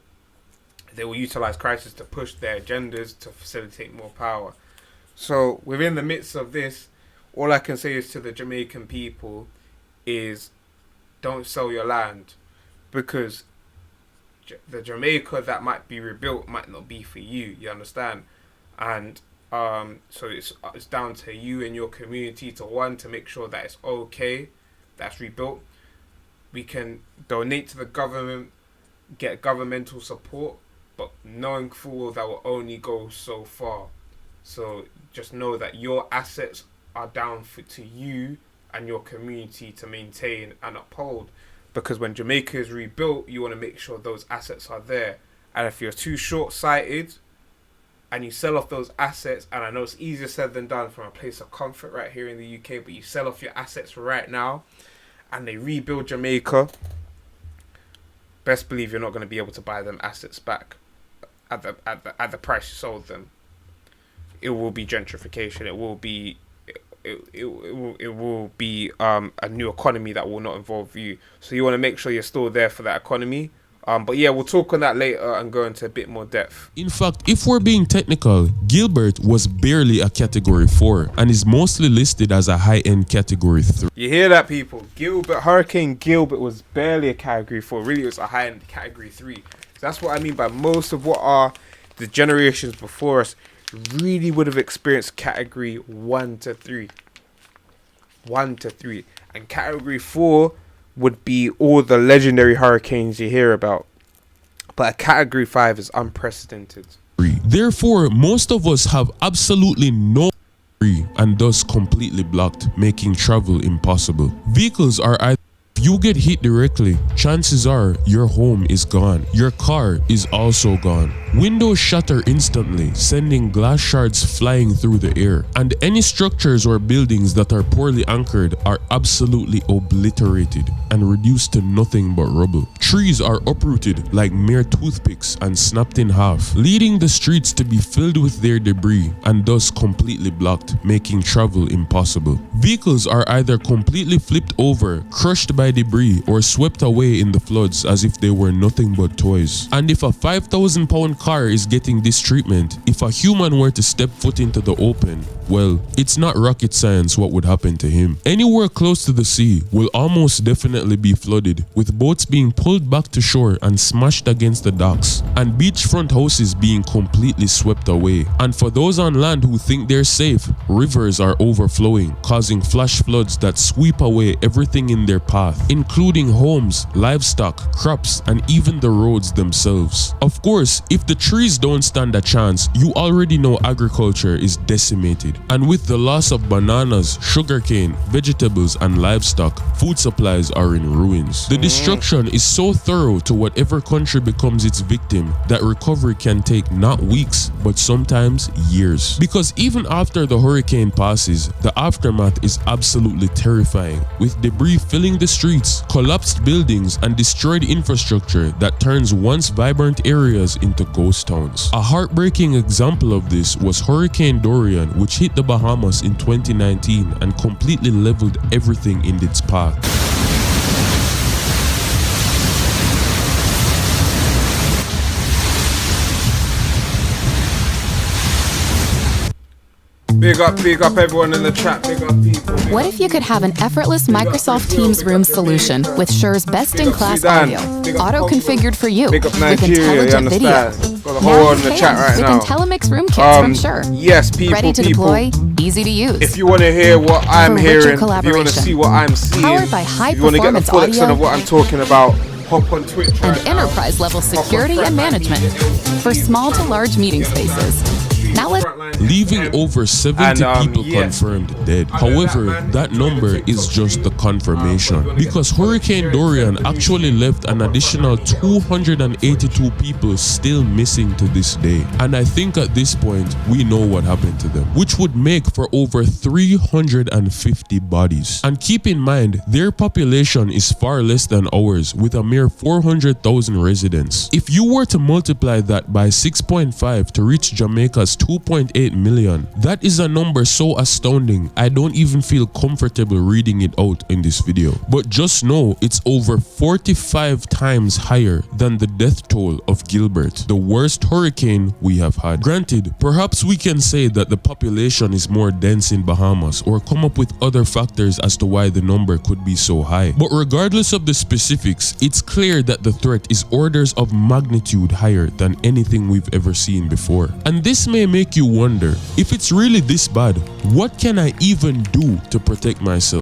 B: they will utilize crisis to push their agendas to facilitate more power. So within the midst of this, all I can say is to the Jamaican people is don't sell your land, because the Jamaica that might be rebuilt might not be for you, you understand? And so it's down to you and your community to make sure that it's okay, that's rebuilt. We can donate to the government, get governmental support, but knowing full well that will only go so far. So just know that your assets are down to you and your community to maintain and uphold, because when Jamaica is rebuilt, you want to make sure those assets are there. And if you're too short-sighted and you sell off those assets, and I know it's easier said than done from a place of comfort right here in the UK, but you sell off your assets right now and they rebuild Jamaica, best believe you're not going to be able to buy them assets back at the price you sold them. It will be gentrification. It will be a new economy that will not involve you. So you want to make sure you're still there for that economy. But yeah, we'll talk on that later and go into a bit more depth.
K: In fact, if we're being technical, Gilbert was barely a category 4 and is mostly listed as a high-end category 3.
B: You hear that, people? Hurricane Gilbert was barely a category 4. Really, it was a high-end category 3. So that's what I mean by most of what are the generations before us really would have experienced category 1 to 3. 1 to 3. And category 4 would be all the legendary hurricanes you hear about. But a category 5 is unprecedented.
K: Therefore, most of us have absolutely no and thus completely blocked, making travel impossible. Vehicles are either if you get hit directly, chances are your home is gone. Your car is also gone. Windows shatter instantly, sending glass shards flying through the air. And any structures or buildings that are poorly anchored are absolutely obliterated and reduced to nothing but rubble. Trees are uprooted like mere toothpicks and snapped in half, leading the streets to be filled with their debris and thus completely blocked, making travel impossible. Vehicles are either completely flipped over, crushed by debris, or swept away in the floods as if they were nothing but toys. And if a 5,000-pound car is getting this treatment, if a human were to step foot into the open, well, it's not rocket science what would happen to him. Anywhere close to the sea will almost definitely be flooded, with boats being pulled back to shore and smashed against the docks, and beachfront houses being completely swept away. And for those on land who think they're safe, rivers are overflowing, causing flash floods that sweep away everything in their path, including homes, livestock, crops, and even the roads themselves. Of course, if the trees don't stand a chance, you already know agriculture is decimated. And with the loss of bananas, sugarcane, vegetables, and livestock, food supplies are in ruins. The destruction is so thorough to whatever country becomes its victim that recovery can take not weeks, but sometimes years. Because even after the hurricane passes, the aftermath is absolutely terrifying, with debris filling the streets, collapsed buildings, and destroyed infrastructure that turns once vibrant areas into ghost towns. A heartbreaking example of this was Hurricane Dorian, which hit the Bahamas in 2019 and completely leveled everything in its path.
B: Big up everyone in the chat. Big up people.
N: What if you could have an effortless Microsoft Teams room solution with Sure's best-in-class audio, auto-configured for you with intelligent video?
B: Got a whole in the chat right now.
N: With IntelliMix room kits from Shure.
B: Yes, people.
N: Ready to deploy, easy to use.
B: If you want to hear what I'm hearing, if you want to see what I'm seeing,
N: powered by
B: if you want to get the full extent of what I'm talking about, hop on Twitch
N: and enterprise-level security and management for small to large meeting spaces. Now let's
K: leaving over 70 people confirmed dead. However, that number is just the confirmation because Hurricane Dorian actually left an additional 282 people still missing to this day. And I think at this point, we know what happened to them, which would make for over 350 bodies. And keep in mind, their population is far less than ours with a mere 400,000 residents. If you were to multiply that by 6.5 to reach Jamaica's 2.8 million. That is a number so astounding, I don't even feel comfortable reading it out in this video. But just know it's over 45 times higher than the death toll of Gilbert, the worst hurricane we have had. Granted, perhaps we can say that the population is more dense in Bahamas or come up with other factors as to why the number could be so high. But regardless of the specifics, it's clear that the threat is orders of magnitude higher than anything we've ever seen before. And this may make you wonder, if it's really this bad, what can I even do to protect myself?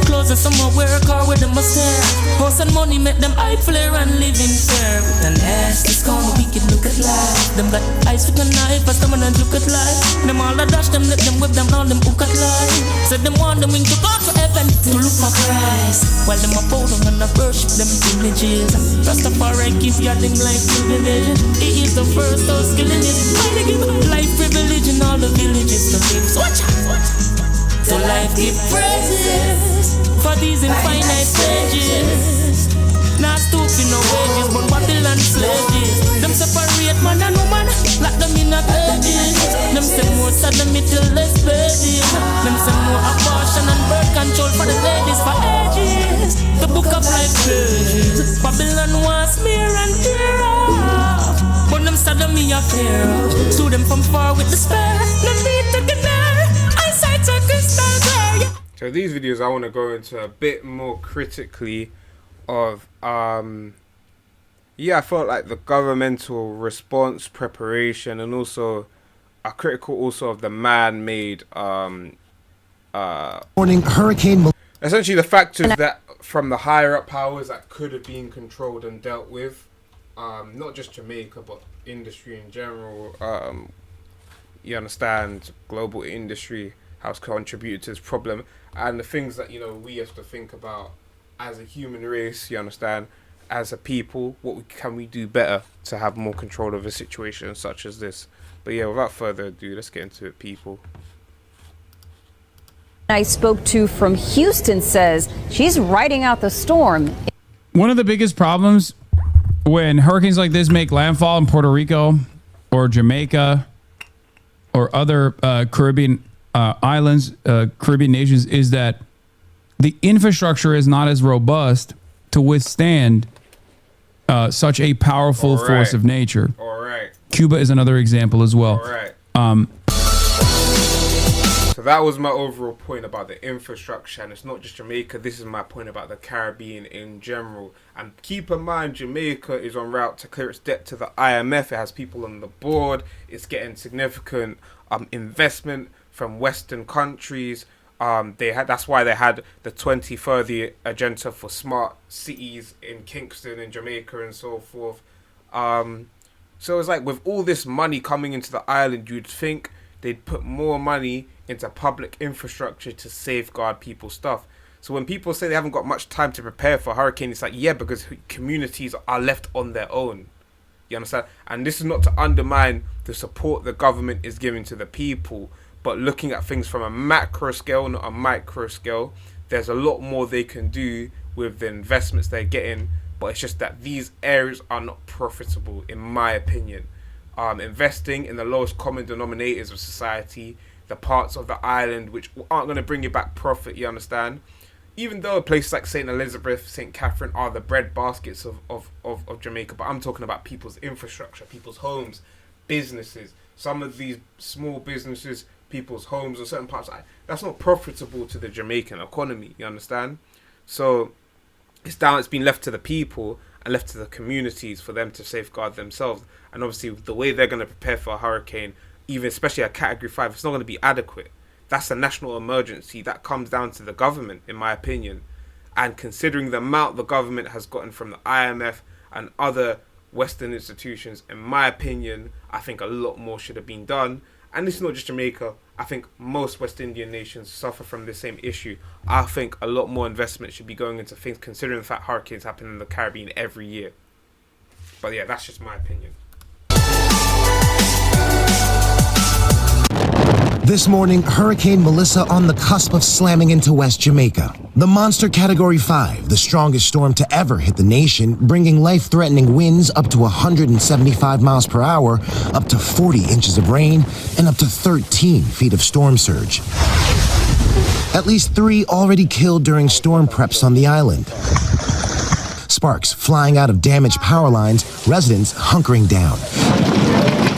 I: Clothes some wear a car with them must stare. House and money make them hide flare and live in fear. With an ass, this corner wicked look at life. Them got eyes with a knife, as them and look at life. Them all a dash them, let them whip them, all them hook at life. Said them want them into God for heaven to look for Christ. While them a bow down and a worship them images. Rastafari kiss ya them like privilege. He is the first house killing it. Why they give life privilege in all the villages to live. So watch to life give praises for these infinite stages. Now stooping no wages, but Babylon sledges. Them separate man and woman, lock them in a cages. Them say more sodomy till less babies. Them say more abortion and birth control for the ladies for ages. The book of life pages. Babylon wants smear and tear off, but them sodomy a fear of. Sue them from far with despair. No need to get there. Eyesight so crystal clear.
B: So these videos I want to go into a bit more critically of I felt like the governmental response preparation, and also a critical also of the man-made
O: Morning hurricane.
B: Essentially the factors that from the higher up powers that could have been controlled and dealt with, not just Jamaica but industry in general. You understand, global industry has contributed to this problem, and the things that we have to think about as a human race, you understand, as a people, can we do better to have more control of a situation such as this? But yeah, without further ado, let's get into it, people.
P: I spoke to from Houston says she's riding out the storm.
Q: One of the biggest problems when hurricanes like this make landfall in Puerto Rico or Jamaica or other Caribbean islands, Caribbean nations, is that the infrastructure is not as robust to withstand such a powerful force of nature.
B: All right.
Q: Cuba is another example as well.
B: All right. So that was my overall point about the infrastructure, and it's not just Jamaica. This is my point about the Caribbean in general. And keep in mind, Jamaica is en route to clear its debt to the IMF. It has people on the board. It's getting significant investment from Western countries. That's why they had the 2030 agenda for smart cities in Kingston, in Jamaica, and so forth. So it's like with all this money coming into the island, you'd think they'd put more money into public infrastructure to safeguard people's stuff. So when people say they haven't got much time to prepare for a hurricane, it's like, yeah, because communities are left on their own. You understand? And this is not to undermine the support the government is giving to the people, but looking at things from a macro scale, not a micro scale, there's a lot more they can do with the investments they're getting. But it's just that these areas are not profitable, in my opinion. Investing in the lowest common denominators of society, the parts of the island which aren't going to bring you back profit, you understand? Even though places like St. Elizabeth, St. Catherine are the bread baskets of Jamaica, but I'm talking about people's infrastructure, people's homes, businesses. Some of these small businesses, people's homes or certain parts, that's not profitable to the Jamaican economy, you understand? So it's been left to the people and left to the communities for them to safeguard themselves. And obviously the way they're going to prepare for a hurricane, even especially a category 5, it's not going to be adequate. That's a national emergency. That comes down to the government, in my opinion. And considering the amount the government has gotten from the IMF and other Western institutions, in my opinion, I think a lot more should have been done. And it's not just Jamaica. I think most West Indian nations suffer from the same issue. I think a lot more investment should be going into things, considering the fact hurricanes happen in the Caribbean every year. But yeah, that's just my opinion.
O: This morning, Hurricane Melissa on the cusp of slamming into West Jamaica. The monster Category 5, the strongest storm to ever hit the nation, bringing life-threatening winds up to 175 miles per hour, up to 40 inches of rain, and up to 13 feet of storm surge. At least 3 already killed during storm preps on the island. Sparks flying out of damaged power lines, residents hunkering down.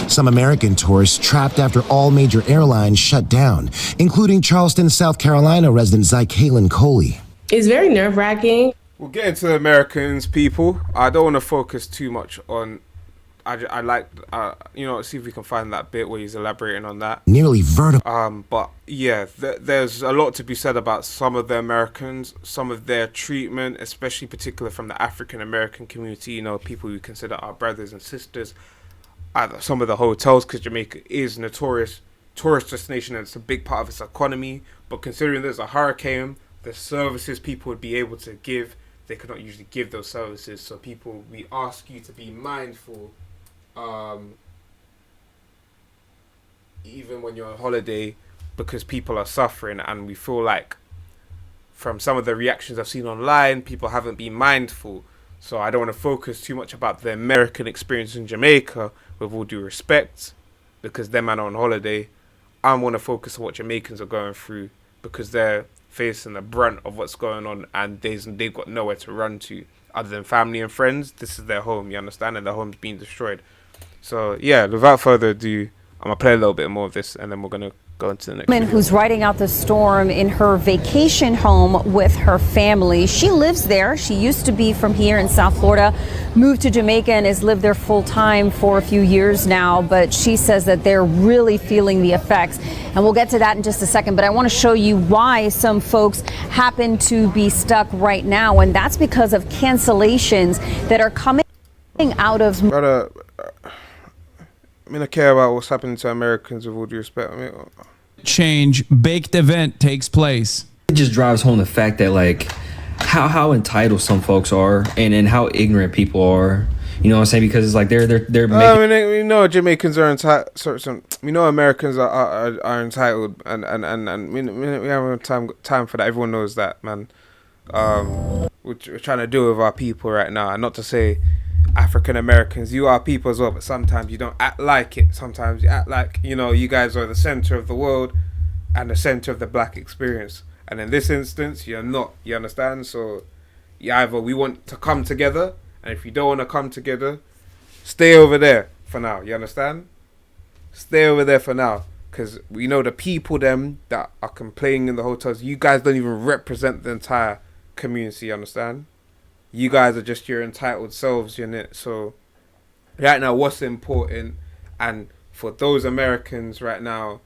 O: Some American tourists trapped after all major airlines shut down, including Charleston, South Carolina resident Zykalin Coley.
R: It's very nerve-wracking.
B: We'll get into the Americans, people. I don't want to focus too much on... I like, see if we can find that bit where he's elaborating on that.
O: Nearly vertical.
B: But yeah, there's a lot to be said about some of the Americans, some of their treatment, especially particularly from the African American community, people we consider our brothers and sisters. Some of the hotels, because Jamaica is a notorious tourist destination and it's a big part of its economy. But considering there's a hurricane, the services people would be able to give, they could not usually give those services. So people, we ask you to be mindful, even when you're on holiday, because people are suffering, and we feel like from some of the reactions I've seen online, people haven't been mindful. So I don't want to focus too much about the American experience in Jamaica, with all due respect, because them man are on holiday. I want to focus on what Jamaicans are going through, because they're facing the brunt of what's going on, and they've got nowhere to run to other than family and friends. This is their home, you understand, and their home's being destroyed. So yeah, without further ado, I'm gonna play a little bit more of this, and then we're gonna go into the next
P: Woman
B: video.
P: who's riding out the storm in her vacation home with her family. She lives there. She used to be from here in South Florida, moved to Jamaica and has lived there full time for a few years now. But she says that they're really feeling the effects. And we'll get to that in just a second. But I want to show you why some folks happen to be stuck right now. And that's because of cancellations that are coming out of...
B: Brother, I mean, I care about what's happening to Americans, with all due respect. I mean,
Q: change baked event takes place.
S: It just drives home the fact that like how entitled some folks are, and how ignorant people are. You know what I'm saying? Because it's like they're making...
B: I mean, we know Jamaicans are entitled. We know Americans are entitled, and we have time for that. Everyone knows that, man. We're trying to deal with our people right now, and not to say African Americans, you are people as well, but sometimes you don't act like it. Sometimes you act like, you know, you guys are the center of the world and the center of the black experience, and in this instance you're not, you understand? So either we want to come together, and if you don't want to come together, stay over there for now, you understand? Stay over there for now, because we know the people them that are complaining in the hotels, you guys don't even represent the entire community, you understand? You guys are just your entitled selves, you know. So right now, what's important, and for those Americans right now,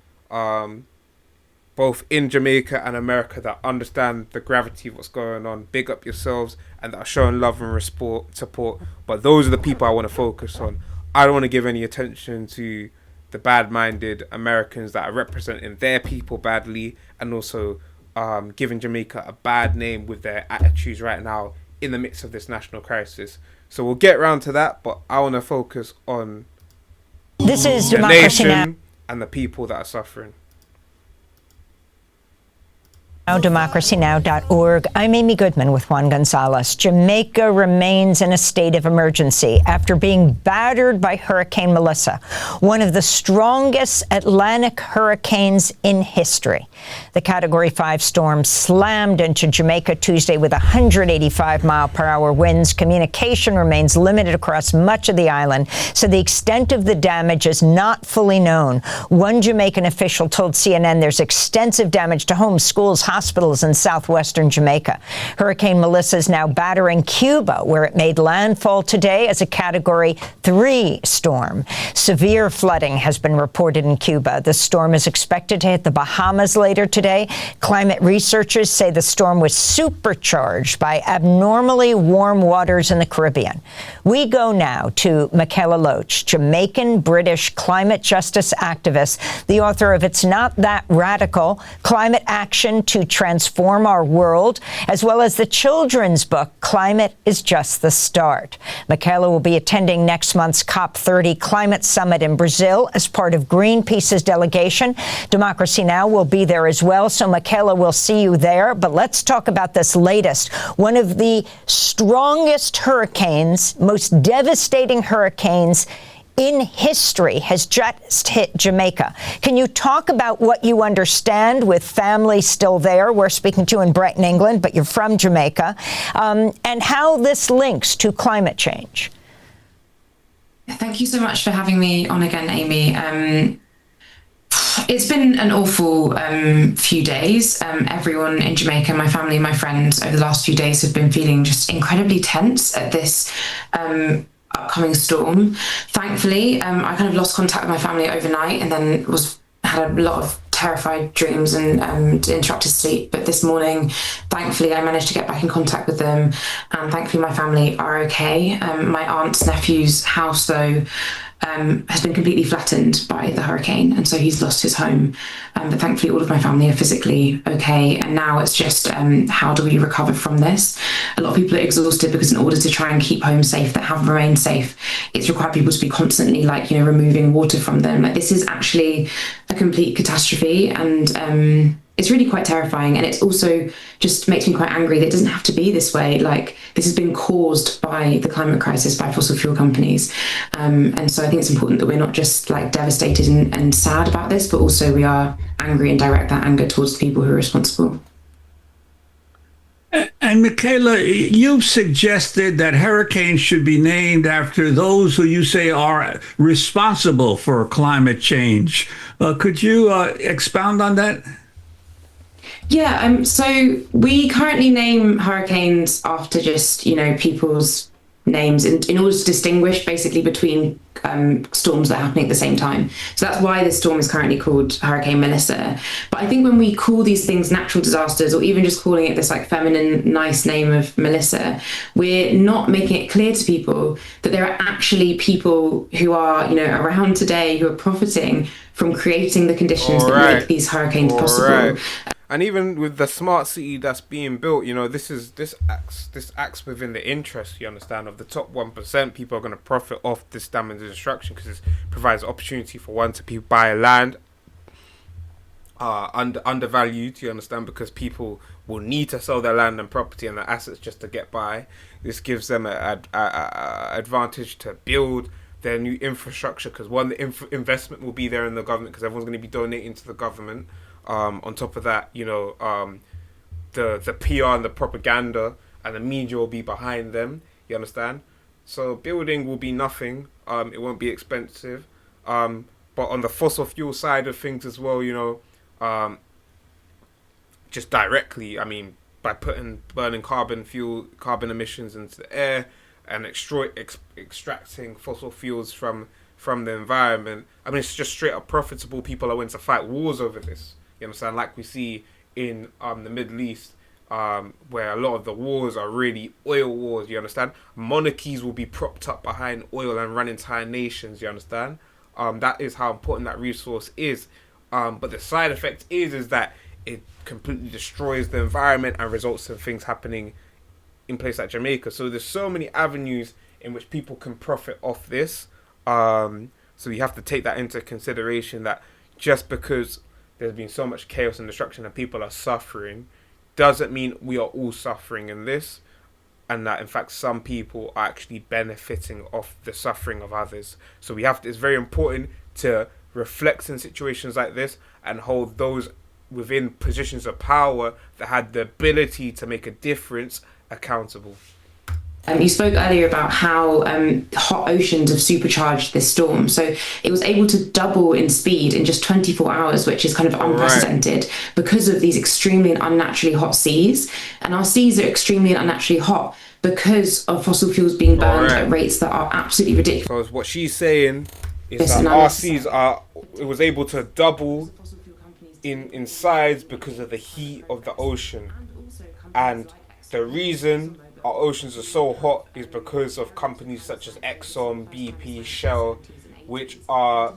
B: both in Jamaica and America, that understand the gravity of what's going on, big up yourselves, and that are showing love and support. But those are the people I want to focus on. I don't want to give any attention to the bad-minded Americans that are representing their people badly, and also giving Jamaica a bad name with their attitudes right now in the midst of this national crisis. So we'll get round to that, but I want to focus on
T: this is
B: the
T: Democracy Now!
B: nation and the people that are suffering.
T: DemocracyNow.org. I'm Amy Goodman with Juan Gonzalez. Jamaica remains in a state of emergency after being battered by Hurricane Melissa, one of the strongest Atlantic hurricanes in history. The Category 5 storm slammed into Jamaica Tuesday with 185-mile-per-hour winds. Communication remains limited across much of the island, so the extent of the damage is not fully known. One Jamaican official told CNN there's extensive damage to homes, schools, hospitals in southwestern Jamaica. Hurricane Melissa is now battering Cuba, where it made landfall today as a Category 3 storm. Severe flooding has been reported in Cuba. The storm is expected to hit the Bahamas later today. Climate researchers say the storm was supercharged by abnormally warm waters in the Caribbean. We go now to Michaela Loach, Jamaican-British climate justice activist, the author of It's Not That Radical, Climate Action to Transform Our World, as well as the children's book, Climate is Just the Start. Michaela will be attending next month's COP30 Climate Summit in Brazil as part of Greenpeace's delegation. Democracy Now! Will be there as well, so Michaela will see you there. But let's talk about this latest. One of the strongest hurricanes, most devastating hurricanes in history has just hit Jamaica. Can you talk about what you understand with family still there? We're speaking to you in Brighton, England, but you're from Jamaica, and how this links to climate change.
U: Thank you so much for having me on again, Amy. It's been an awful few days. Everyone in Jamaica, my family, my friends, over the last few days have been feeling just incredibly tense at this upcoming storm. Thankfully, I kind of lost contact with my family overnight, and then had a lot of terrified dreams and interrupted sleep. But this morning, thankfully, I managed to get back in contact with them, and thankfully my family are okay. My aunt's nephew's house, though, has been completely flattened by the hurricane, and so he's lost his home. But thankfully, all of my family are physically okay, and now it's just how do we recover from this? A lot of people are exhausted because in order to try and keep homes safe that have remained safe, it's required people to be constantly removing water from them. Like, this is actually a complete catastrophe, and it's really quite terrifying, and it also just makes me quite angry that it doesn't have to be this way. Like, this has been caused by the climate crisis, by fossil fuel companies, and so I think it's important that we're not just devastated and sad about this, but also we are angry and direct that anger towards the people who are responsible.
C: And Michaela, you've suggested that hurricanes should be named after those who you say are responsible for climate change. Could you expound on that?
U: Yeah, so we currently name hurricanes after just, people's names in order to distinguish basically between storms that are happening at the same time. So that's why this storm is currently called Hurricane Melissa. But I think when we call these things natural disasters, or even just calling it this feminine, nice name of Melissa, we're not making it clear to people that there are actually people who are, around today who are profiting from creating the conditions that make these hurricanes possible.
B: And even with the smart city that's being built, this acts within the interest, you understand, of the top 1%. People are going to profit off this damage and destruction because it provides opportunity for one to buy land undervalued, you understand, because people will need to sell their land and property and their assets just to get by. This gives them an advantage to build their new infrastructure because the investment will be there in the government because everyone's going to be donating to the government. On top of that, the PR and the propaganda and the media will be behind them. You understand? So building will be nothing. It won't be expensive. But on the fossil fuel side of things as well, just directly, by burning carbon emissions into the air and extracting fossil fuels from the environment. It's just straight up profitable. People are willing to fight wars over this. You understand? Like we see in the Middle East, where a lot of the wars are really oil wars. You understand? Monarchies will be propped up behind oil and run entire nations. You understand? That is how important that resource is. But the side effect is that it completely destroys the environment and results in things happening in places like Jamaica. So there's so many avenues in which people can profit off this. So you have to take that into consideration, that just because there's been so much chaos and destruction and people are suffering doesn't mean we are all suffering in this, and that in fact some people are actually benefiting off the suffering of others. So it's very important to reflect in situations like this and hold those within positions of power that had the ability to make a difference accountable.
U: You spoke earlier about how hot oceans have supercharged this storm. So it was able to double in speed in just 24 hours, which is kind of unprecedented because of these extremely and unnaturally hot seas. And our seas are extremely and unnaturally hot because of fossil fuels being burned at rates that are absolutely ridiculous.
B: So what she's saying is that our seas it was able to double in size because of the heat of the ocean. And the reason our oceans are so hot is because of companies such as Exxon, BP, Shell, which are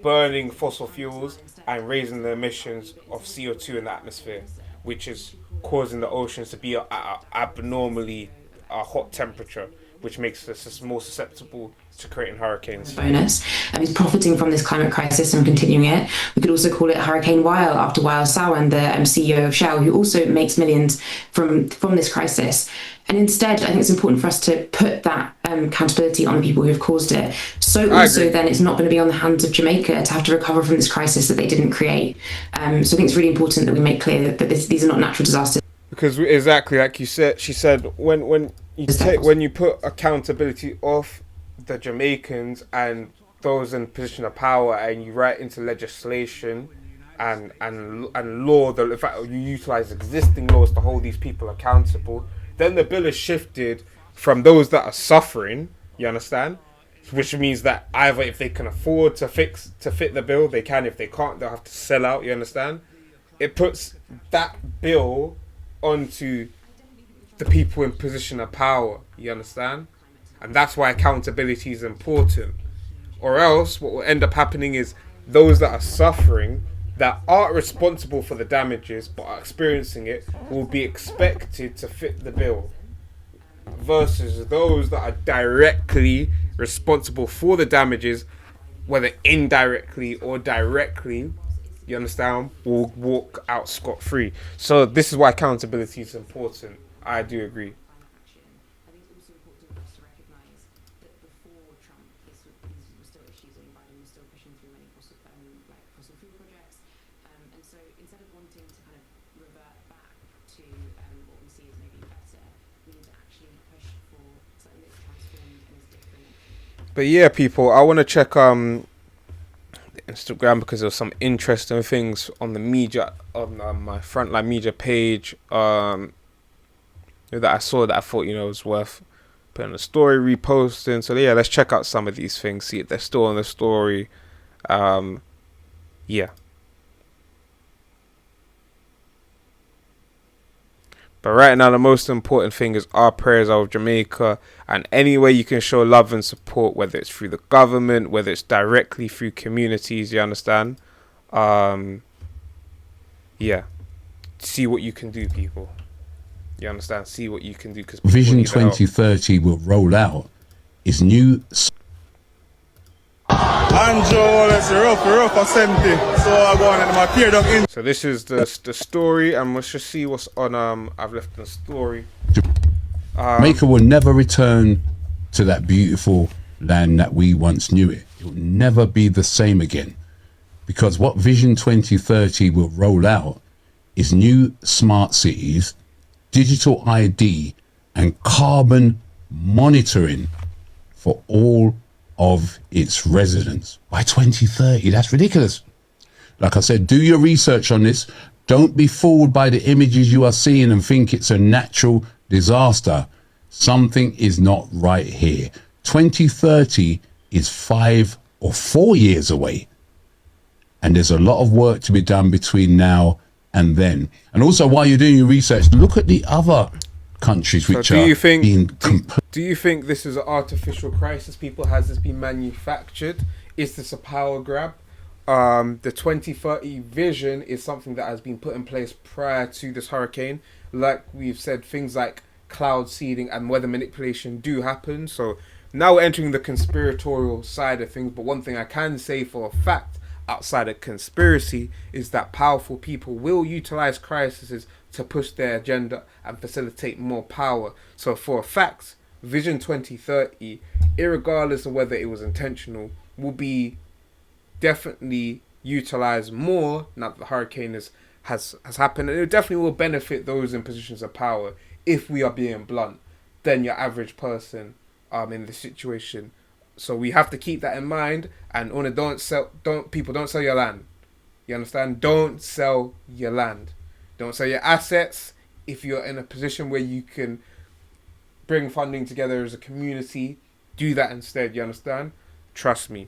B: burning fossil fuels and raising the emissions of CO2 in the atmosphere, which is causing the oceans to be at an abnormally hot temperature, which makes us more susceptible to creating hurricanes.
U: Bonus. He's profiting from this climate crisis and continuing it. We could also call it Hurricane Weil after Weil Sawan, the CEO of Shell, who also makes millions from this crisis. And instead, I think it's important for us to put that accountability on the people who have caused it. So also then it's not going to be on the hands of Jamaica to have to recover from this crisis that they didn't create. So I think it's really important that we make clear that these are not natural disasters.
B: Because exactly like you said, she said, when you put accountability off the Jamaicans and those in position of power, and you write into legislation and law, in fact you utilize existing laws to hold these people accountable, then the bill is shifted from those that are suffering, you understand, which means that either if they can afford to fit the bill, they can. If they can't, they'll have to sell out, you understand. It puts that bill onto the people in position of power, you understand? And that's why accountability is important. Or else what will end up happening is those that are suffering, that aren't responsible for the damages but are experiencing it, will be expected to fit the bill, versus those that are directly responsible for the damages, whether indirectly or directly, you understand, will walk out scot-free. So this is why accountability is important. I do agree. But yeah, people, I want to check the Instagram because there was some interesting things on the media, on my Frontline media page, that I saw that I thought, was worth putting a story, reposting. So yeah, let's check out some of these things, see if they're still on the story. Yeah. But right now, the most important thing is our prayers are with Jamaica, and any way you can show love and support, whether it's through the government, whether it's directly through communities, you understand? Yeah. See what you can do, people. You understand? See what you can do. Because
F: Vision 2030 will roll out its new...
B: So this is the story, and let's just see what's on. I've left the story.
F: Jamaica will never return to that beautiful land that we once knew it. It will never be the same again, because what Vision 2030 will roll out is new smart cities, digital ID, and carbon monitoring for all of its residents by 2030. That's ridiculous. Like I said, do your research on this. Don't be fooled by the images you are seeing and think it's a natural disaster. Something is not right here. 2030 is 5 or 4 years away. And there's a lot of work to be done between now and then. And also, while you're doing your research, look at the other countries which do
B: you think this is an artificial crisis, people? Has this been manufactured? Is this a power grab? The 2030 vision is something that has been put in place prior to this hurricane. Like we've said, things like cloud seeding and weather manipulation do happen. So now we're entering the conspiratorial side of things. But one thing I can say for a fact, outside of conspiracy, is that powerful people will utilize crises to push their agenda and facilitate more power. So for a fact, Vision 2030, irregardless of whether it was intentional, will be definitely utilized more now that the hurricane has happened. And it definitely will benefit those in positions of power, if we are being blunt, than your average person in this situation. So we have to keep that in mind. And don't sell your land. You understand? Don't sell your land. Don't sell your assets. If you're in a position where you can bring funding together as a community, do that instead. You understand? Trust me.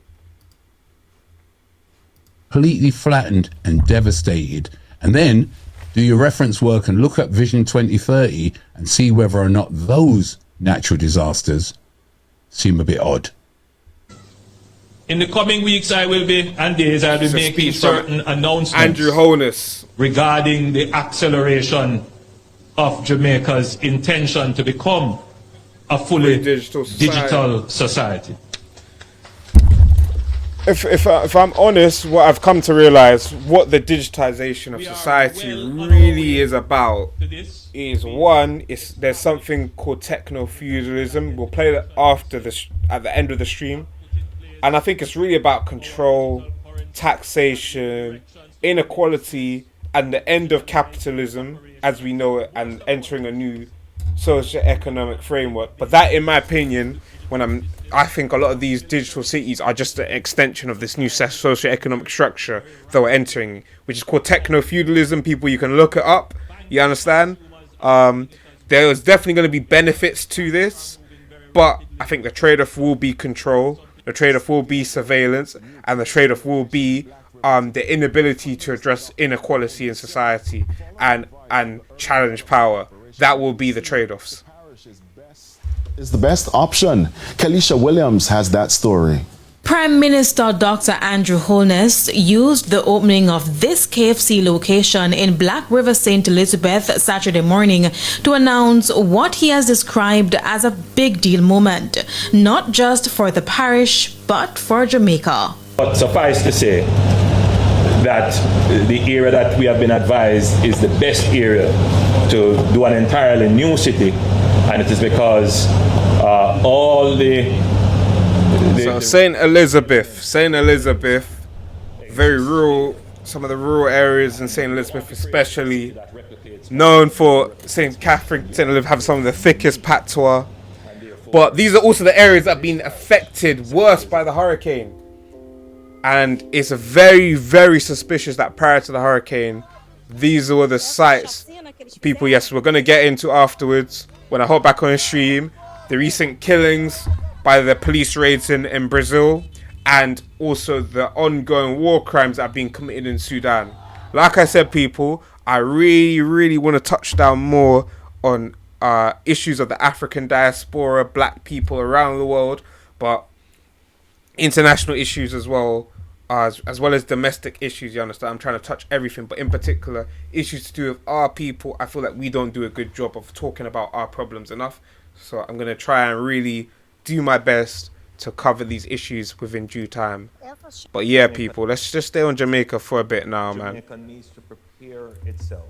F: Completely flattened and devastated. And then do your reference work and look at Vision 2030 and see whether or not those natural disasters seem a bit odd.
V: In the coming weeks and days, I'll be making certain announcements
B: Andrew Holness
V: regarding the acceleration of Jamaica's intention to become a fully digital society.
B: If I'm honest, what I've come to realize, what the digitization of society really is about, is one, there's something called techno-feudalism. We'll play that at the end of the stream. And I think it's really about control, taxation, inequality, and the end of capitalism as we know it, and entering a new socio-economic framework. But that, in my opinion, I think a lot of these digital cities are just an extension of this new socio-economic structure that we're entering, which is called techno-feudalism. People, you can look it up. You understand? There is definitely going to be benefits to this, but I think the trade-off will be control. The trade-off will be surveillance, and the trade-off will be the inability to address inequality in society and challenge power. That will be the trade-offs.
W: Is the best option. Kelisha Williams has that story.
E: Prime Minister Dr. Andrew Holness used the opening of this KFC location in Black River, St. Elizabeth Saturday morning to announce what he has described as a big deal moment, not just for the parish, but for Jamaica.
G: But suffice to say that the area that we have been advised is the best area to do an entirely new city, and it is because all
B: so St. Elizabeth, very rural. Some of the rural areas in St. Elizabeth, especially known for St. Catherine, St. Elizabeth have some of the thickest patois. But these are also the areas that have been affected worse by the hurricane. And it's very, very suspicious that prior to the hurricane, these were the sites. People, yes, we're going to get into afterwards when I hop back on the stream. The recent killings by the police raids in Brazil, and also the ongoing war crimes that are being committed in Sudan. Like I said, people, I really, really want to touch down more on issues of the African diaspora, black people around the world, but international issues as well as domestic issues, you understand? I'm trying to touch everything, but in particular, issues to do with our people. I feel like we don't do a good job of talking about our problems enough. So I'm going to try and really do my best to cover these issues within due time. But yeah, people, let's just stay on Jamaica for a bit now, man.
G: Jamaica needs to prepare itself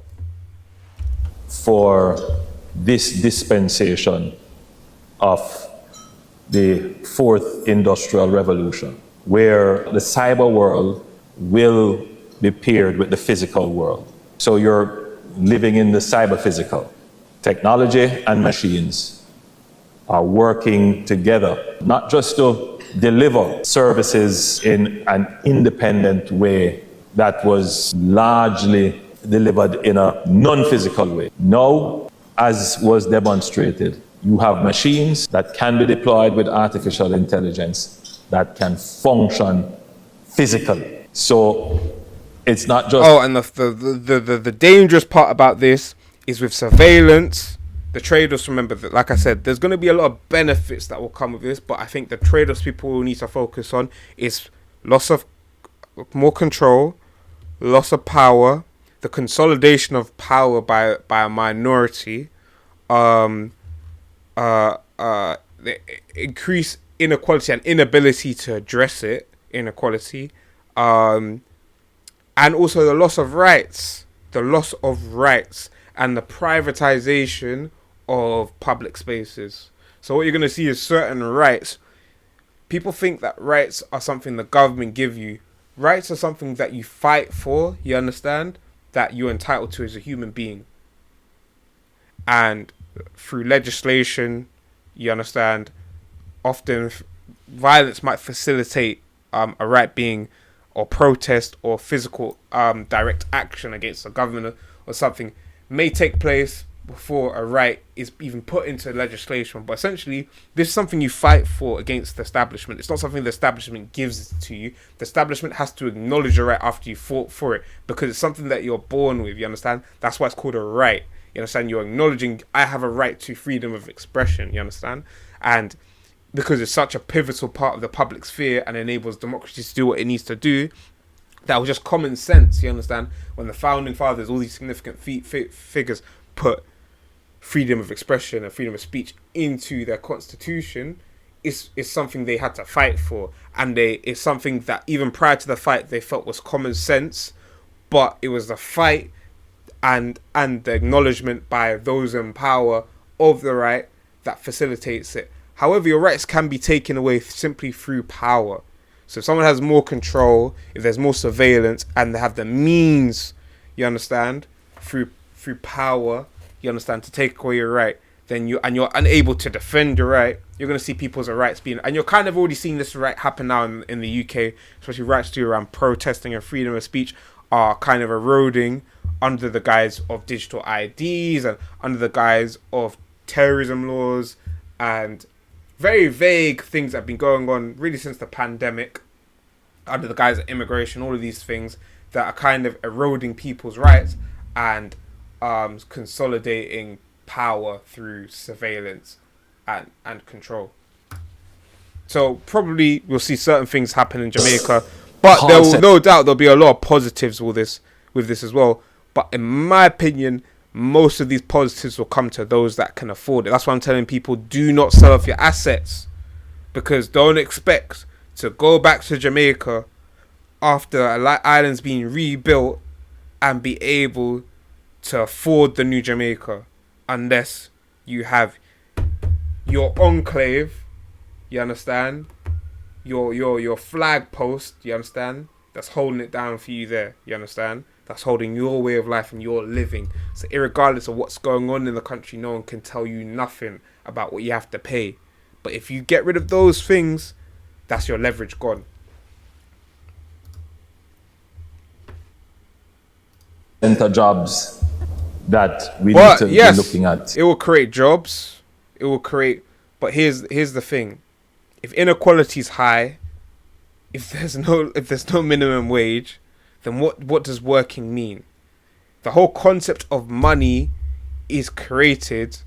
G: for this dispensation of the fourth industrial revolution, where the cyber world will be paired with the physical world. So you're living in the cyber physical. Technology and machines are working together, not just to deliver services in an independent way that was largely delivered in a non-physical way. Now, as was demonstrated, you have machines that can be deployed with artificial intelligence that can function physically. So it's not just...
B: Oh, and the dangerous part about this is with surveillance. The trade-offs, remember, that, like I said, there's going to be a lot of benefits that will come with this, but I think the trade-offs people will need to focus on is loss of more control, loss of power, the consolidation of power by a minority, the increased inequality and inability to address inequality, and also the loss of rights, and the privatization of public spaces. So what you're going to see is certain rights. People think that rights are something the government give you. Rights are something that you fight for, you understand, that you're entitled to as a human being. And through legislation, you understand, often violence might facilitate a right being, or protest, or physical direct action against the government or something may take place before a right is even put into legislation. But essentially, this is something you fight for against the establishment. It's not something the establishment gives to you. The establishment has to acknowledge your right after you fought for it, because it's something that you're born with, you understand? That's why it's called a right. You understand? You're acknowledging, I have a right to freedom of expression, you understand? And because it's such a pivotal part of the public sphere and enables democracy to do what it needs to do, that was just common sense, you understand? When the founding fathers, all these significant figures put freedom of expression and freedom of speech into their constitution, is something they had to fight for. And it's something that even prior to the fight they felt was common sense, but it was the fight and the acknowledgement by those in power of the right that facilitates it. However, your rights can be taken away simply through power. So if someone has more control, if there's more surveillance, and they have the means, you understand, through power, you understand, to take away your right, then you're unable to defend your right, you're going to see people's rights being, and you're kind of already seeing this right happen now in the UK, especially rights to around protesting and freedom of speech are kind of eroding under the guise of digital IDs and under the guise of terrorism laws and very vague things that have been going on really since the pandemic, under the guise of immigration, all of these things that are kind of eroding people's rights and consolidating power through surveillance and control. So probably we'll see certain things happen in Jamaica, but there will no doubt there'll be a lot of positives with this as well. But in my opinion, most of these positives will come to those that can afford it. That's why I'm telling people, do not sell off your assets, because don't expect to go back to Jamaica after island's being rebuilt and be able to afford the new Jamaica unless you have your enclave, you understand, your flag post, you understand, that's holding it down for you there, you understand, that's holding your way of life and your living. So irregardless of what's going on in the country, no one can tell you nothing about what you have to pay. But if you get rid of those things, that's your leverage gone.
G: Enter jobs that we need to be looking at.
B: It will create jobs. It will create, but here's the thing: if inequality is high, if there's no minimum wage, then what does working mean? The whole concept of money is created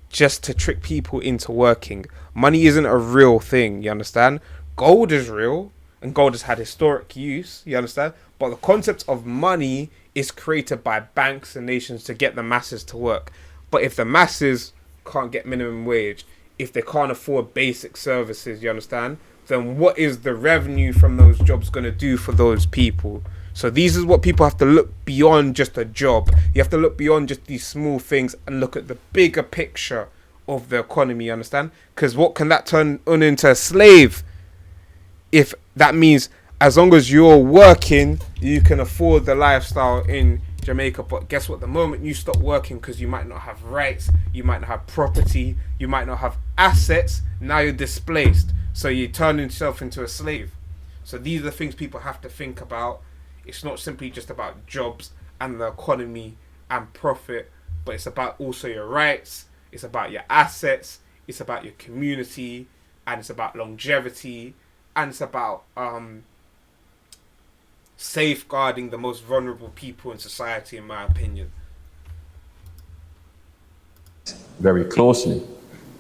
B: just to trick people into working. Money isn't a real thing, you understand? Gold is real, and gold has had historic use, you understand? But the concept of money is created by banks and nations to get the masses to work. But if the masses can't get minimum wage, if they can't afford basic services, you understand, then what is the revenue from those jobs going to do for those people? So these is what people have to look beyond just a job. You have to look beyond just these small things and look at the bigger picture of the economy, you understand? Because what can that turn on into a slave? If that means as long as you're working, you can afford the lifestyle in Jamaica. But guess what? The moment you stop working, because you might not have rights, you might not have property, you might not have assets, now you're displaced. So you turn yourself into a slave. So these are the things people have to think about. It's not simply just about jobs and the economy and profit, but it's about also your rights, it's about your assets, it's about your community, and it's about longevity, and it's about safeguarding the most vulnerable people in society, in my opinion.
G: Very closely.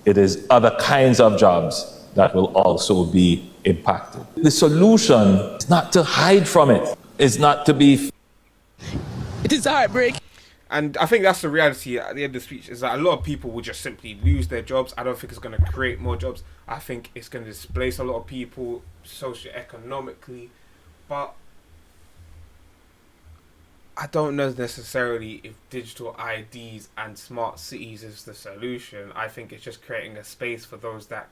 G: It is other kinds of jobs that will also be impacted. The solution is not to hide from it. It's not to be...
D: It is heartbreaking.
B: And I think that's the reality at the end of the speech, is that a lot of people will just simply lose their jobs. I don't think it's going to create more jobs. I think it's going to displace a lot of people socioeconomically. But I don't know necessarily if digital IDs and smart cities is the solution. I think it's just creating a space for those that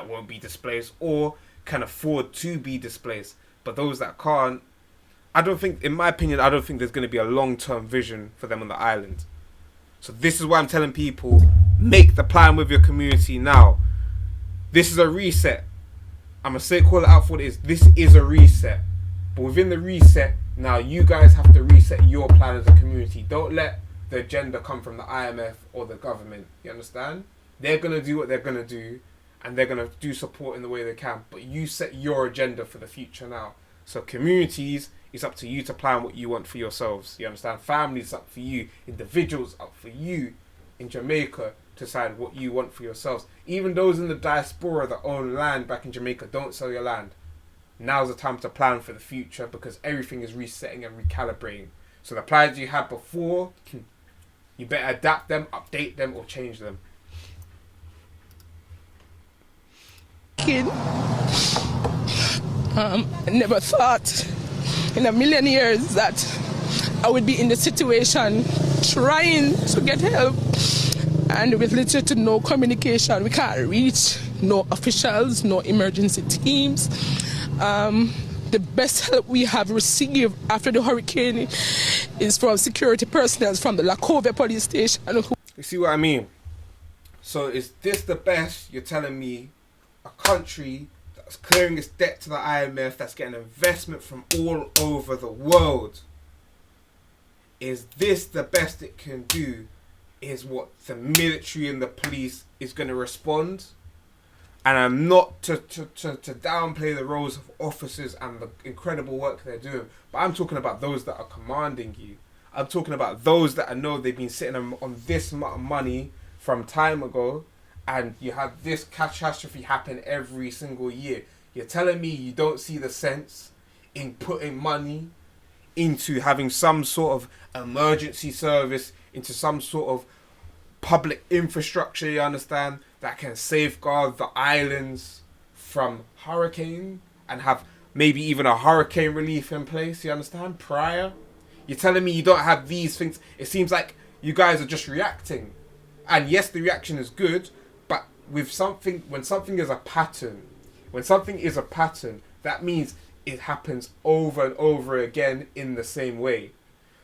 B: won't be displaced or can afford to be displaced. But those that can't, I don't think, in my opinion, I don't think there's going to be a long-term vision for them on the island. So this is why I'm telling people, make the plan with your community now. This is a reset. I'm going to call it out for what it is. This is a reset. But within the reset, now you guys have to reset your plan as a community. Don't let the agenda come from the IMF or the government. You understand? They're going to do what they're going to do, and they're going to do support in the way they can. But you set your agenda for the future now. So communities, it's up to you to plan what you want for yourselves. You understand? Families, up for you. Individuals, up for you in Jamaica to decide what you want for yourselves. Even those in the diaspora that own land back in Jamaica, don't sell your land. Now's the time to plan for the future, because everything is resetting and recalibrating. So the plans you had before, you better adapt them, update them, or change them.
D: I never thought in a million years that I would be in the situation trying to get help, and with little to no communication. We can't reach no officials, no emergency teams. The best help we have received after the hurricane is from security personnel from the Lacovia police station.
B: You see what I mean? So is this the best? You're telling me a country that's clearing its debt to the IMF, that's getting investment from all over the world, is this the best it can do? Is what the military and the police is going to respond? And I'm not to downplay the roles of officers and the incredible work they're doing, but I'm talking about those that are commanding you. I'm talking about those that I know they've been sitting on this amount of money from time ago, and you have this catastrophe happen every single year. You're telling me you don't see the sense in putting money into having some sort of emergency service, into some sort of public infrastructure, you understand, that can safeguard the islands from hurricane and have maybe even a hurricane relief in place, you understand, prior? You're telling me you don't have these things. It seems like you guys are just reacting. And yes, the reaction is good, but with something, when something is a pattern, that means it happens over and over again in the same way.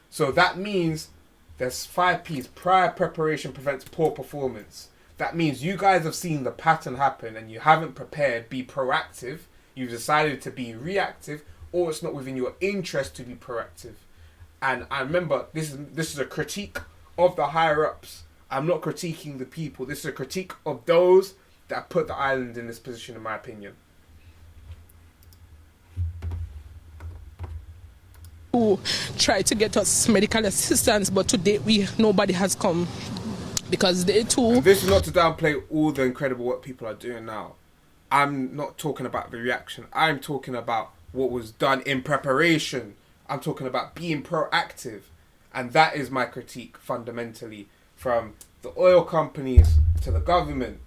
B: So that means there's 5 P's. Prior preparation prevents poor performance. That means you guys have seen the pattern happen and you haven't prepared, be proactive. You've decided to be reactive, or it's not within your interest to be proactive. And I remember, this is a critique of the higher-ups. I'm not critiquing the people. This is a critique of those that put the island in this position, in my opinion.
D: Who try to get us medical assistance, but to date nobody has come, because they too.
B: And this is not to downplay all the incredible work people are doing now. I'm not talking about the reaction. I'm talking about what was done in preparation. I'm talking about being proactive, and that is my critique fundamentally, from the oil companies to the government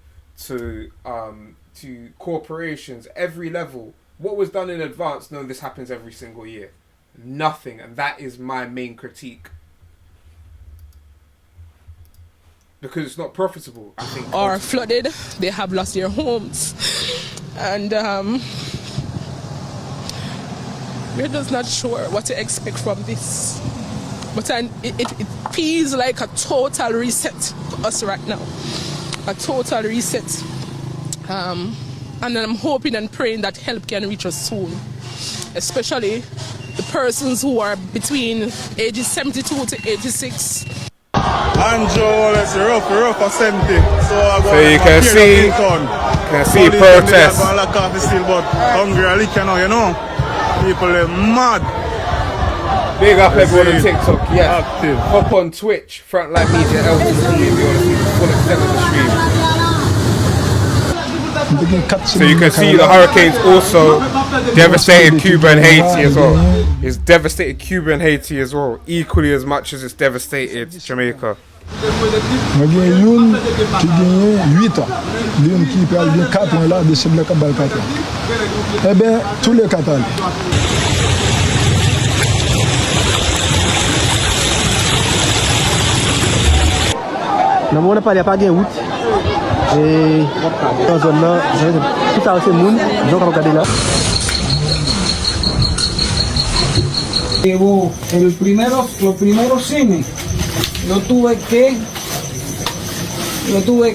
B: to corporations, every level. What was done in advance? No, this happens every single year. Nothing, and that is my main critique, because it's not profitable, I think.
D: Or flooded, they have lost their homes, and we're just not sure what to expect from this. But it feels like a total reset to us right now, a total reset, and I'm hoping and praying that help can reach us soon, especially the persons who are between ages 72 to 86.
H: It's rough for 70.
B: So you can see protests.
H: But hungry, you know. People are mad.
B: Big up everyone on TikTok, yes. Active. Hop on Twitch, Frontline Media LTD, if you want to see the full extent of the stream. So you can see the hurricanes also devastated Cuba and Haiti as well. It's devastated Cuba and Haiti as well, equally as much as it's devastated Jamaica.
J: Dans mon pas de route et dans zone là tout ça c'est monde ils ont regardé là.
W: Los primeros cines lo tuve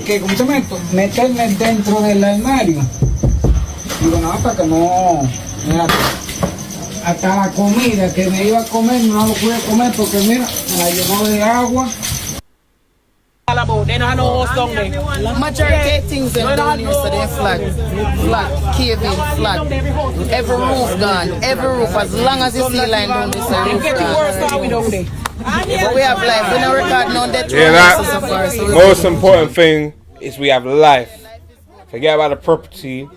W: que ¿cómo se llama esto? Meterme dentro del armario. Digo, no, hasta que no, hasta la comida que me iba a comer no lo pude comer porque mira, me la llenó de agua.
X: They don't have no house down there.
Y: Majority of things them down here, so they're flat, caving, flat. Every roof gone, every roof. As long as you see line down this roof gone. But we have life. We don't record no death.
B: So far, so most important thing is we have life. Forget about the property.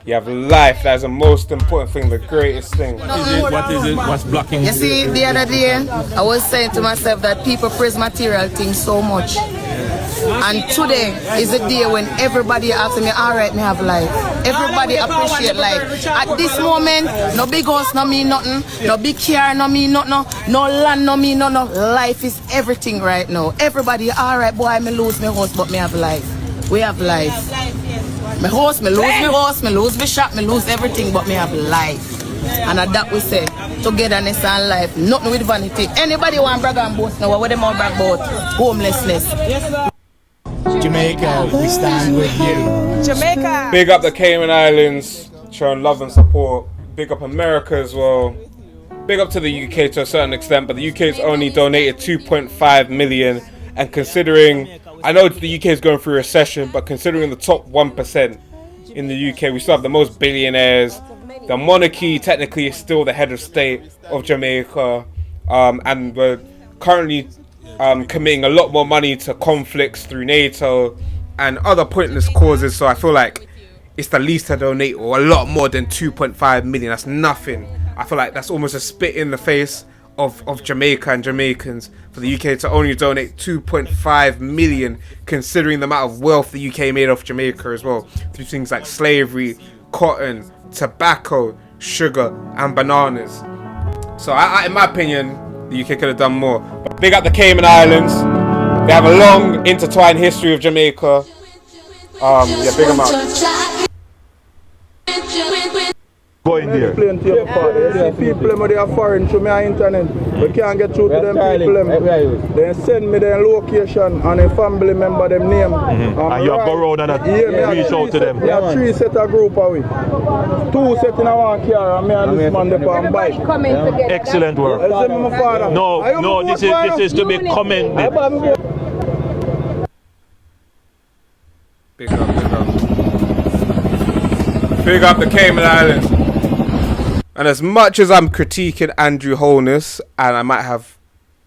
B: You have life. That's the most important thing, the greatest thing.
A: What is it? What's blocking?
Y: You see, the other day, I was saying to myself that people praise material things so much. And today is the day when everybody asks me, all right, me have life. Everybody appreciate life. At this moment, no big house no mean nothing. No big car no mean nothing. No land no mean nothing. Life is everything right now. Everybody, all right, boy, me lose my house, but me have life. We have life. My house, me lose my shop, me lose everything, but me have life. And at that we say, togetherness and life, nothing with vanity. Anybody want brag and boast now, what them want brag about? Homelessness.
W: Jamaica, we stand with you.
D: Jamaica!
B: Big up the Cayman Islands, showing love and support. Big up America as well. Big up to the UK to a certain extent, but the UK has only donated 2.5 million. And considering, I know the UK is going through a recession, but considering the top 1% in the UK, we still have the most billionaires. The monarchy technically is still the head of state of Jamaica, and we're currently committing a lot more money to conflicts through NATO and other pointless causes. So I feel like it's the least to donate, or a lot more than 2.5 million. That's nothing. I feel like that's almost a spit in the face of Jamaica and Jamaicans for the UK to only donate 2.5 million, considering the amount of wealth the UK made off Jamaica as well, through things like slavery, cotton, tobacco, sugar, and bananas. So I, in my opinion, the UK could have done more. But big up the Cayman Islands. They have a long intertwined history with Jamaica. Yeah, big them up.
K: Go in there. Explain to your father. You see people when they are foreign through my internet. We can't get through to them people. They send me their location and a family member them name. And you have go around and reach out to them. We have 3 set a group away. 2 set in one car and me and this man there on bike. Excellent work. No, this is to be commended.
B: Big up, big up. Big up the Cayman Islands. And as much as I'm critiquing Andrew Holness, and I might have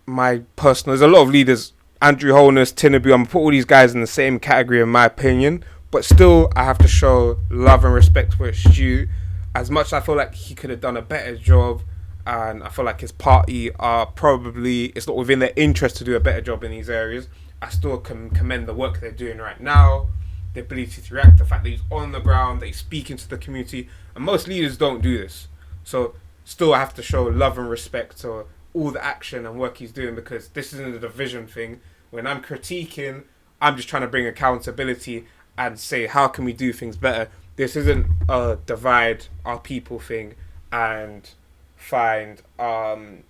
B: my personal, there's a lot of leaders, Andrew Holness, Tinubu, I'm going to put all these guys in the same category in my opinion, but still I have to show love and respect for his due. As much as I feel like he could have done a better job, and I feel like his party are probably, it's not within their interest to do a better job in these areas, I still can commend the work they're doing right now, the ability to react, the fact that he's on the ground, that he's speaking to the community, and most leaders don't do this. So still I have to show love and respect to all the action and work he's doing, because this isn't a division thing. When I'm critiquing, I'm just trying to bring accountability and say, how can we do things better? This isn't a divide our people thing and find, find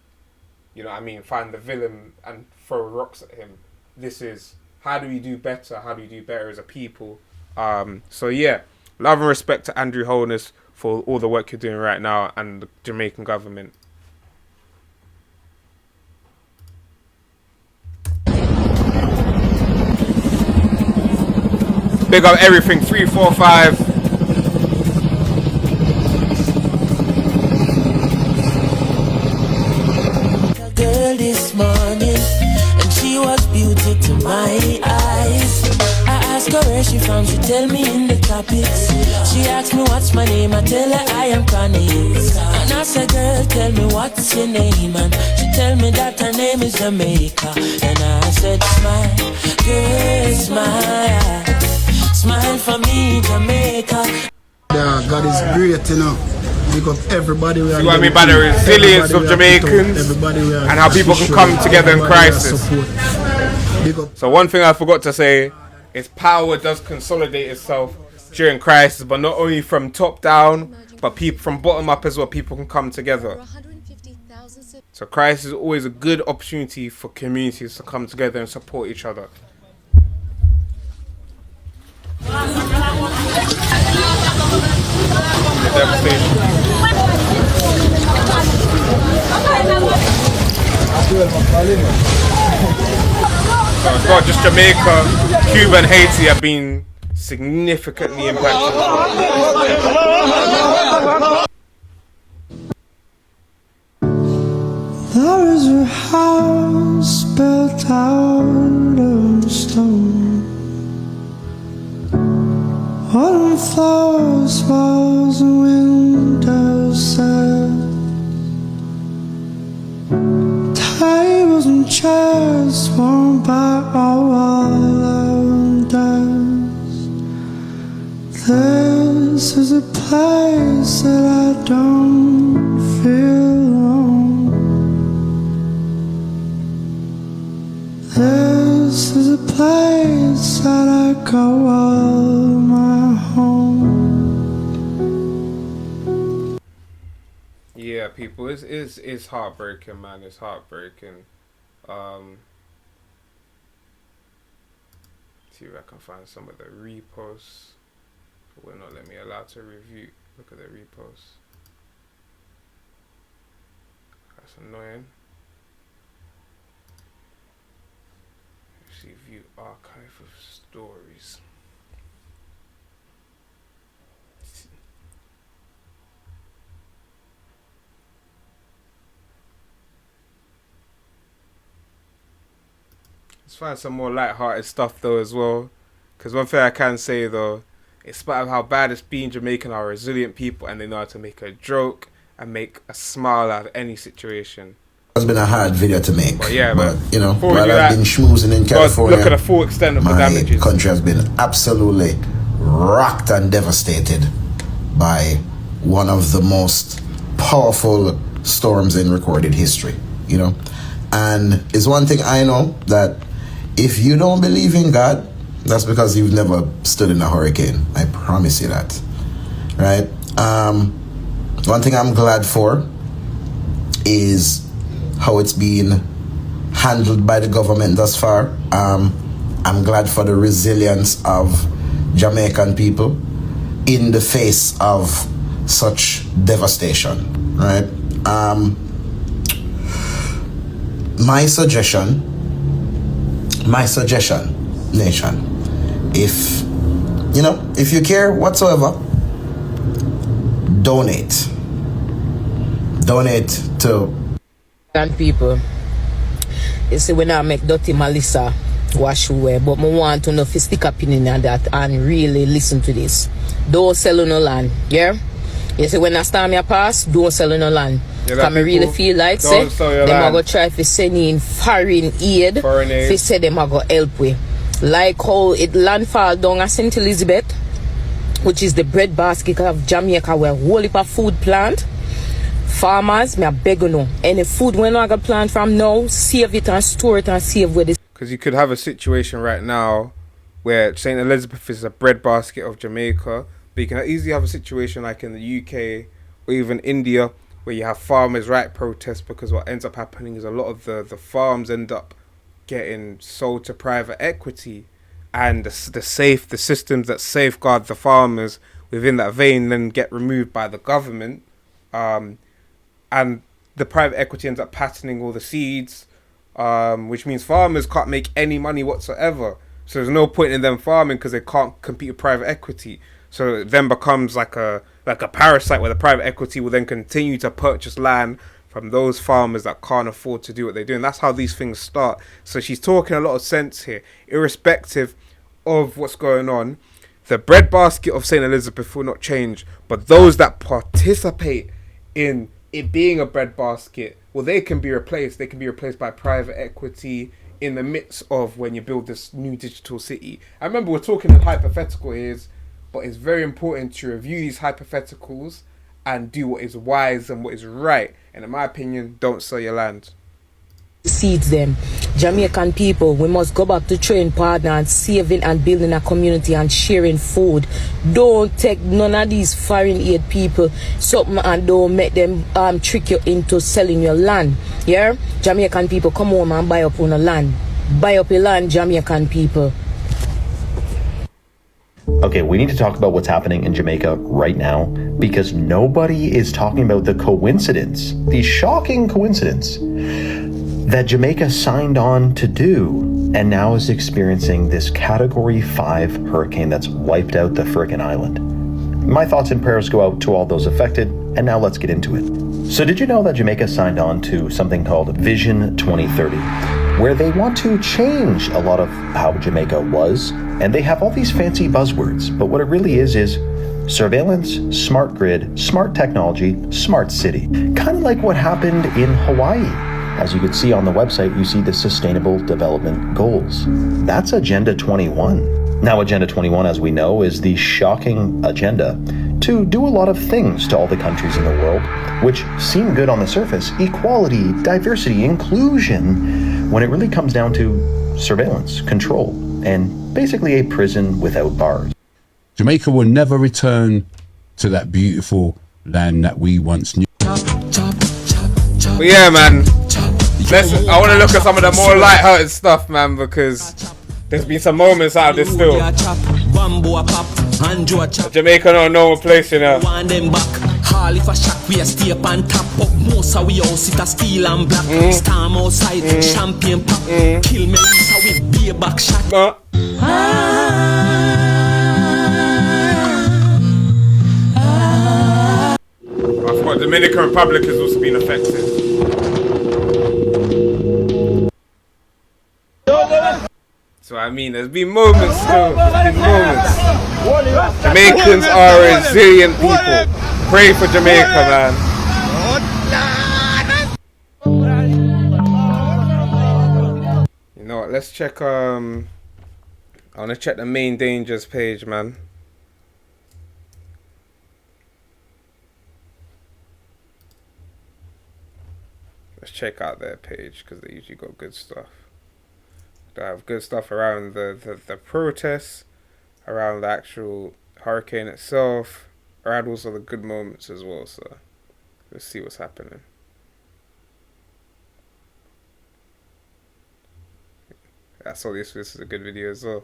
B: the villain and throw rocks at him. This is, how do we do better? How do we do better as a people? So yeah, love and respect to Andrew Holness for all the work you're doing right now, and the Jamaican government. Big up everything 345.
I: Girl this morning, and she was beauty to my eyes. I asked her where she from, she tell me in the tropics. She asked me what's my name, I tell her I am Connie. And I said, girl, tell me what's your name, and she tell me that her name is Jamaica. And I said, smile, girl, smile, smile for me, Jamaica.
L: Yeah, God is great, you know. Big up everybody.
B: See what I mean by the resilience of Jamaicans and how people can come together in crisis. So one thing I forgot to say is power does consolidate itself during crisis, but not only from top down, but people from bottom up as well. People can come together. So crisis is always a good opportunity for communities to come together and support each other. The devastation. So it's not just Jamaica, Cuba and Haiti have been significantly impacted.
M: There is a house built out of stone, wooden floors, walls and windows set, tables and chairs worn by all elders. This is a place that I don't feel alone. This is a place that I call my home.
B: Yeah, people, it's heartbreaking, man. It's heartbreaking. See if I can find some of the reposts. But we're not letting me allowed to review. Look at the reposts. That's annoying. See, view archive of stories. Let's find some more light-hearted stuff though as well. Because one thing I can say though, in spite of how bad it's been, Jamaican are resilient people and they know how to make a joke and make a smile out of any situation.
N: It's been a hard video to make.
B: But yeah,
N: but,
B: man.
N: you know, while I've been schmoozing in California,
B: look at the full extent of the damages.
N: My country has been absolutely rocked and devastated by one of the most powerful storms in recorded history, you know. And it's one thing I know, that if you don't believe in God, that's because you've never stood in a hurricane. I promise you that. Right? One thing I'm glad for is how it's been handled by the government thus far. I'm glad for the resilience of Jamaican people in the face of such devastation, right? My suggestion, nation, if you care whatsoever, donate to
O: and people. You see, when I make dirty Melissa wash away, but I want to know if you stick up in that and really listen to this. Don't sell no land, yeah? You see, when I start my pass, don't sell no land. Because I really feel like, say, them are going to try to send in foreign aid. They say them are going to help with. Like how it landfall down at St. Elizabeth, which is the bread basket of Jamaica, where a whole heap of food plant. Farmers, me I beg you know, any food when I got plant from now, save it and store it and save where this.
B: Because you could have a situation right now where St. Elizabeth is a bread basket of Jamaica, but you can easily have a situation like in the UK or even India where you have farmers' right protests, because what ends up happening is a lot of the farms end up getting sold to private equity, and the systems that safeguard the farmers within that vein then get removed by the government. And the private equity ends up patenting all the seeds, which means farmers can't make any money whatsoever. So there's no point in them farming because they can't compete with private equity. So it then becomes like a parasite where the private equity will then continue to purchase land from those farmers that can't afford to do what they do. And that's how these things start. So she's talking a lot of sense here, irrespective of what's going on. The breadbasket of St. Elizabeth will not change, but those that participate in it being a breadbasket, well, they can be replaced. They can be replaced by private equity in the midst of when you build this new digital city. I remember we're talking in hypothetical here, but it's very important to review these hypotheticals and do what is wise and what is right. And in my opinion, don't sell your land.
O: Seeds them. Jamaican people, we must go back to train partner and saving and building a community and sharing food. Don't take none of these foreign aid people something and don't make them trick you into selling your land. Yeah? Jamaican people, come home and buy up on a land. Buy up your land, Jamaican people.
P: Okay, we need to talk about what's happening in Jamaica right now, because nobody is talking about the coincidence, the shocking coincidence that Jamaica signed on to do and now is experiencing this Category 5 hurricane that's wiped out the frickin' island. My thoughts and prayers go out to all those affected, and now let's get into it. So did you know that Jamaica signed on to something called Vision 2030, where they want to change a lot of how Jamaica was, and they have all these fancy buzzwords, but what it really is surveillance, smart grid, smart technology, smart city. Kind of like what happened in Hawaii. As you can see on the website, you see the Sustainable Development Goals. That's Agenda 21. Now, Agenda 21, as we know, is the shocking agenda to do a lot of things to all the countries in the world, which seem good on the surface: equality, diversity, inclusion, when it really comes down to surveillance, control, and basically a prison without bars.
F: Jamaica will never return to that beautiful land that we once knew.
B: But yeah, man, I want to look at some of the more light-hearted stuff, man, because there's been some moments out of this still. Jamaica not a normal place, you know. Hall if a shock we a stay up and tap up. Most of we house it a steel and black. Storm outside, champagne pop. Kill me Lisa with beer back shot. I thought Dominican Republic has also been affected. So I mean, there's been moments still. There's been moments. Jamaicans are resilient people. Pray for Jamaica, man. You know what? Let's check. I want to check the main dangers page, man. Let's check out their page because they usually got good stuff. They have good stuff around the protests, around the actual hurricane itself, around also the good moments as well. So let's see what's happening. I saw this is a good video as well.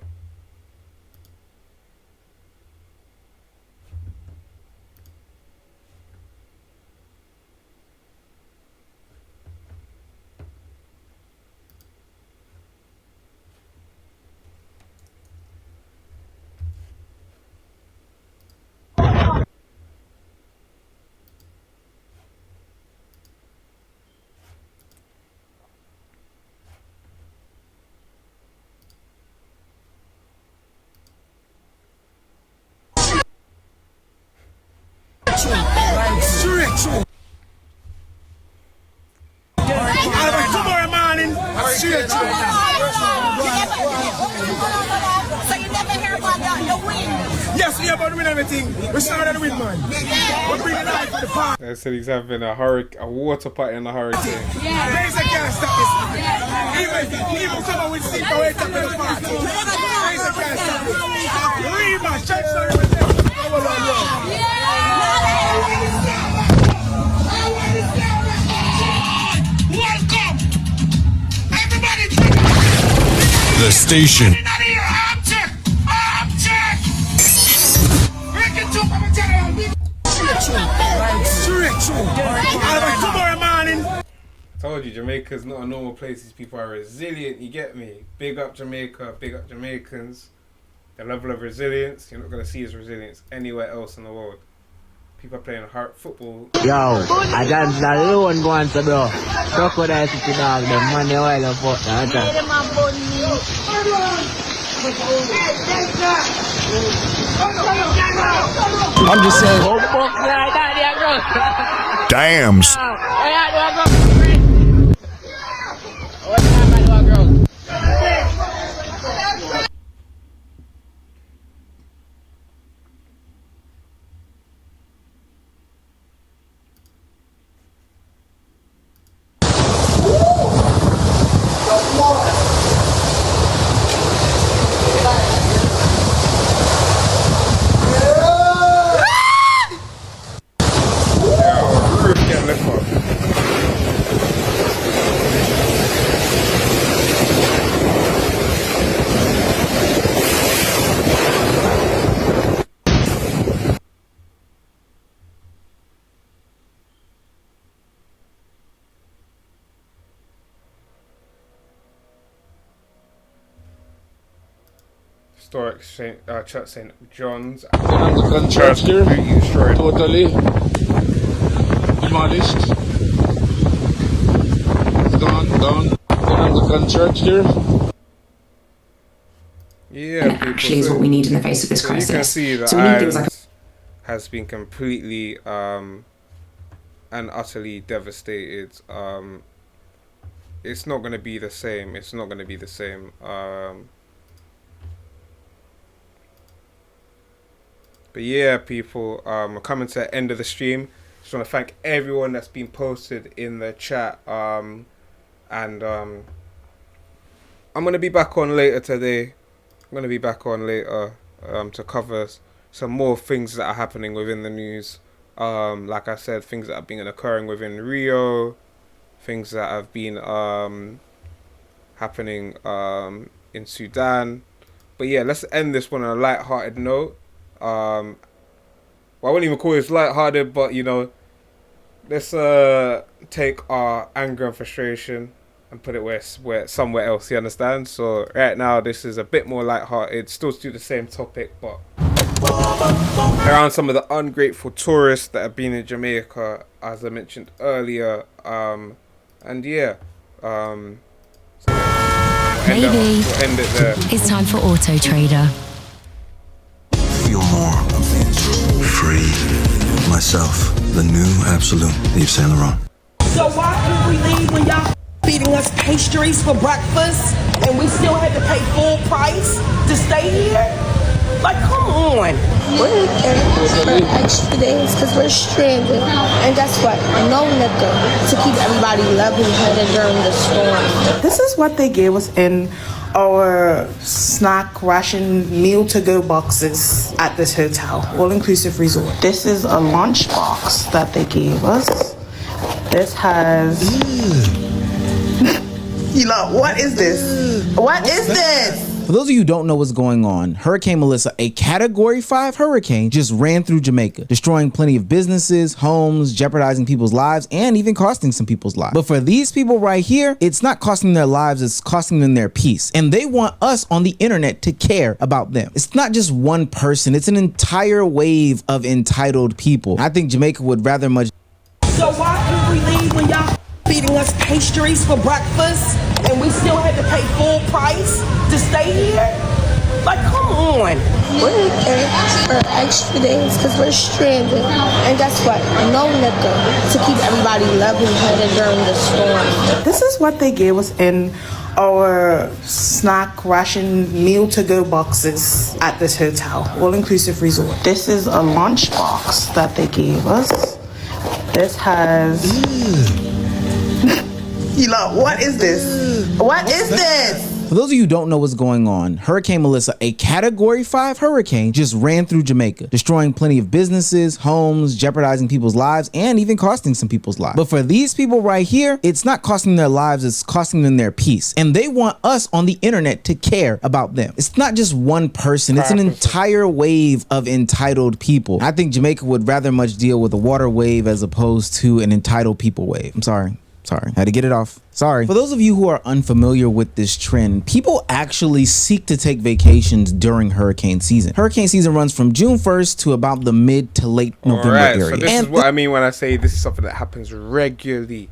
Q: Tomorrow morning, straight through. So you never hear about the wind? Yes, we hear about the wind and everything. We started the wind, man. We're bringing life to the park.
B: They said he's having a water party in a hurricane.
Q: Yeah. Raise can't stop this. Even someone with sleep away to the park. Raise can't stop this. Read my church story with them.
R: The station.
B: I told you, Jamaica's not a normal place. These people are resilient, you get me? Big up Jamaica, big up Jamaicans. The level of resilience, you're not going to see his resilience anywhere else in the world. People are playing hard football.
S: Yo, I got that loan going to bro. Crocodile city dog, the money oil of what?
R: I'm just saying. Dams.
B: Historic Church St. John's.
T: The church here, totally demolished. It's gone, down. The church here.
B: Yeah,
U: actually is what we need in the face of this crisis.
B: You can see that
U: so we need things like
B: has been completely and utterly devastated. It's not going to be the same. It's not going to be the same. But yeah, people, we're coming to the end of the stream. Just want to thank everyone that's been posted in the chat. I'm going to be back on later today. I'm going to be back on later to cover some more things that are happening within the news. Like I said, things that have been occurring within Rio, things that have been happening in Sudan. But yeah, let's end this one on a light-hearted note. Well, I wouldn't even call this light-hearted, but you know, let's take our anger and frustration and put it where somewhere else, you understand? So right now this is a bit more light-hearted, still the same topic, but around some of the ungrateful tourists that have been in Jamaica, as I mentioned earlier. And yeah, so
C: Maybe.
B: We'll end it there.
C: It's time for Auto Trader.
E: Feel more free. Myself, the new Absolute Yves Saint Laurent.
G: So why can we leave when y'all feeding us pastries for breakfast and we still had to pay full price to stay here? Like, come on.
V: We're here for extra days because we're stranded. And guess what? No liquor to keep everybody level-headed during the storm.
X: This is what they gave us in our snack ration meal to go boxes at this hotel, all-inclusive resort. This is a lunch box that they gave us. This has... You know, what is this? What is this?
Z: For those of you who don't know what's going on, Hurricane Melissa, a Category 5 hurricane, just ran through Jamaica, destroying plenty of businesses, homes, jeopardizing people's lives, and even costing some people's lives. But for these people right here, it's not costing their lives, it's costing them their peace. And they want us on the internet to care about them. It's not just one person, it's an entire wave of entitled people. I think Jamaica would rather much...
G: So why can we leave when y'all feeding us pastries for breakfast and we still had to pay full price to stay here? Like, come on.
V: We're here for extra days because we're stranded. And guess what? No liquor to keep everybody level-headed during the storm.
X: This is what they gave us in our snack ration meal to go boxes at this hotel, all-inclusive resort. This is a lunch box that they gave us. This has... You know, what is this? What is this?
Z: For those of you who don't know what's going on, Hurricane Melissa, a Category 5 hurricane, just ran through Jamaica, destroying plenty of businesses, homes, jeopardizing people's lives, and even costing some people's lives. But for these people right here, it's not costing their lives, it's costing them their peace. And they want us on the internet to care about them. It's not just one person, it's an entire wave of entitled people. I think Jamaica would rather much deal with a water wave as opposed to an entitled people wave. I'm sorry, had to get it off. Sorry. For those of you who are unfamiliar with this trend, people actually seek to take vacations during hurricane season. Hurricane season runs from June 1st to about the mid to late November area.
B: So this is what I mean when I say this is something that happens regularly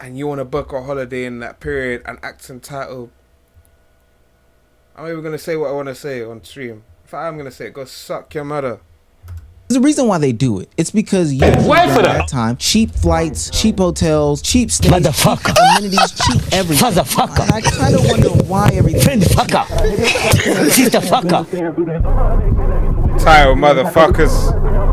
B: and you want to book a holiday in that period and act entitled. I'm even going to say what I want to say on stream. If I am going to say it, go suck your mother.
Z: There's a reason why they do it. It's because you at that time, cheap flights, cheap hotels, cheap stays, cheap amenities, cheap everything. Motherfucker. And I kind of wonder why everything.
B: Fucker. Sister fucker. Title motherfuckers.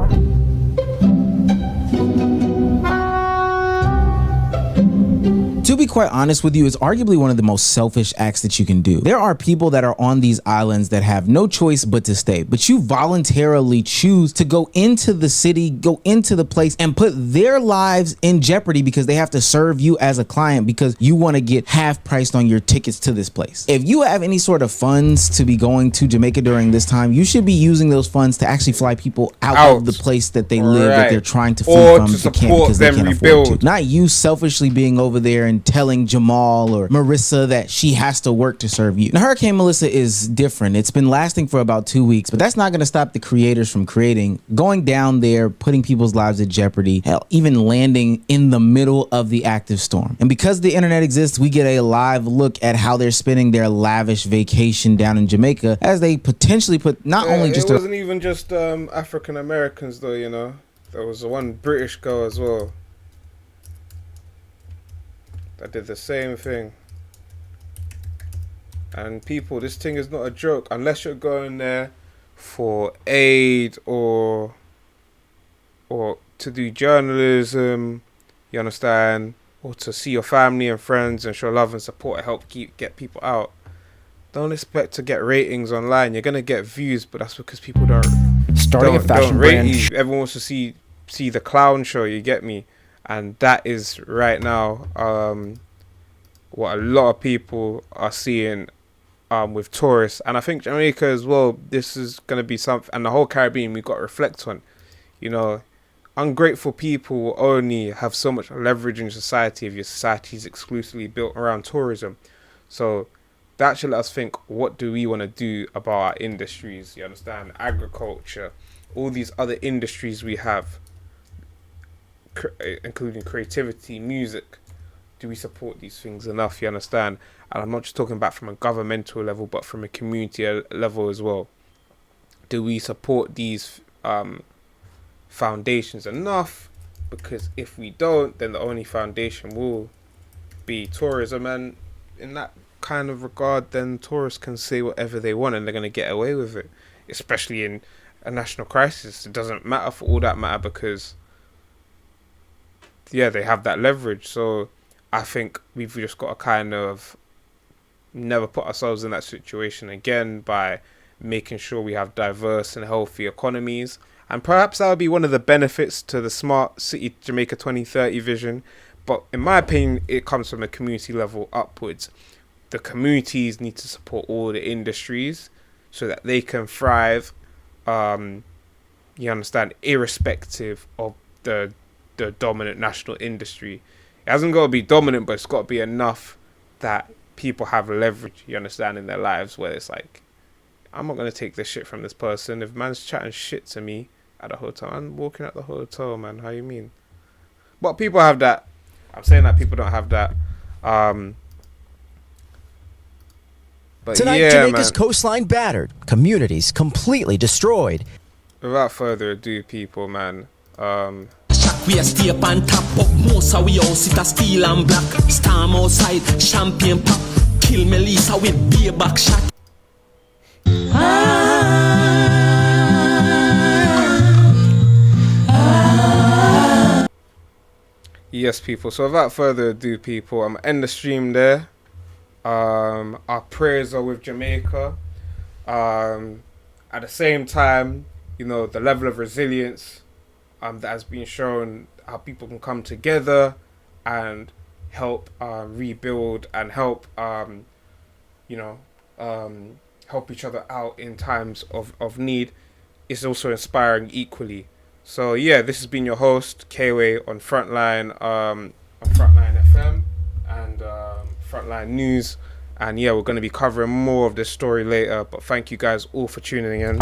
Z: To be quite honest with you, it's arguably one of the most selfish acts that you can do. There are people that are on these islands that have no choice but to stay, but you voluntarily choose to go into the city, go into the place and put their lives in jeopardy because they have to serve you as a client because you want to get half priced on your tickets to this place. If you have any sort of funds to be going to Jamaica during this time, you should be using those funds to actually fly people out of the place that they live, that they're trying to flee from to camp because they can't afford to. Not you selfishly being over there and telling Jamal or Marissa that she has to work to serve you. Now, Hurricane Melissa is different. It's been lasting for about 2 weeks, but that's not going to stop the creators from creating, going down there, putting people's lives at jeopardy, hell, even landing in the middle of the active storm. And because the internet exists, we get a live look at how they're spending their lavish vacation down in Jamaica as they potentially put not only just...
B: It wasn't even just African Americans though, you know. There was one British girl as well. I did the same thing. And people, this thing is not a joke. Unless you're going there for aid or to do journalism, you understand, or to see your family and friends and show love and support and help get people out. Don't expect to get ratings online. You're gonna get views, but that's because people don't rate you. Everyone wants to see the clown show, you get me? And that is right now what a lot of people are seeing with tourists. And I think Jamaica as well, this is going to be something, and the whole Caribbean, we've got to reflect on. You know, ungrateful people only have so much leverage in society if your society is exclusively built around tourism. So that should let us think, what do we want to do about our industries? You understand? Agriculture, all these other industries we have, including creativity, music. Do we support these things enough? You understand? and I'm not just talking about from a governmental level, but from a community level as well. Do we support these foundations enough? Because if we don't, then the only foundation will be tourism, and in that kind of regard, then tourists can say whatever they want and they're going to get away with it, especially in a national crisis. It doesn't matter for all that matter, because yeah, they have that leverage. So I think we've just got to kind of never put ourselves in that situation again by making sure we have diverse and healthy economies. And perhaps that would be one of the benefits to the Smart City Jamaica 2030 vision. But in my opinion, it comes from a community level upwards. The communities need to support all the industries so that they can thrive, you understand, irrespective of the dominant national industry. It hasn't got to be dominant, but it's got to be enough that people have leverage, you understand, in their lives, where it's like, I'm not going to take this shit from this person. If man's chatting shit to me at a hotel, I'm walking out the hotel, man. How you mean? But people have that. I'm saying that people don't have that. But
A: tonight,
B: yeah,
A: Jamaica's
B: man,
A: coastline battered, communities completely destroyed.
B: Without further ado, people, man.
I: We are stay up on top of most of we house, it a steel and black. Storm outside, champagne pop. Kill Melissa with beer back shot.
B: Yes, people. So without further ado, people, I'm gonna end the stream there. Our prayers are with Jamaica. At the same time, you know, the level of resilience that has been shown, how people can come together and help rebuild and help help each other out in times of need, is also inspiring equally. So yeah, this has been your host K-Way on Frontline FM and Frontline News, and yeah, we're going to be covering more of this story later, but thank you guys all for tuning in.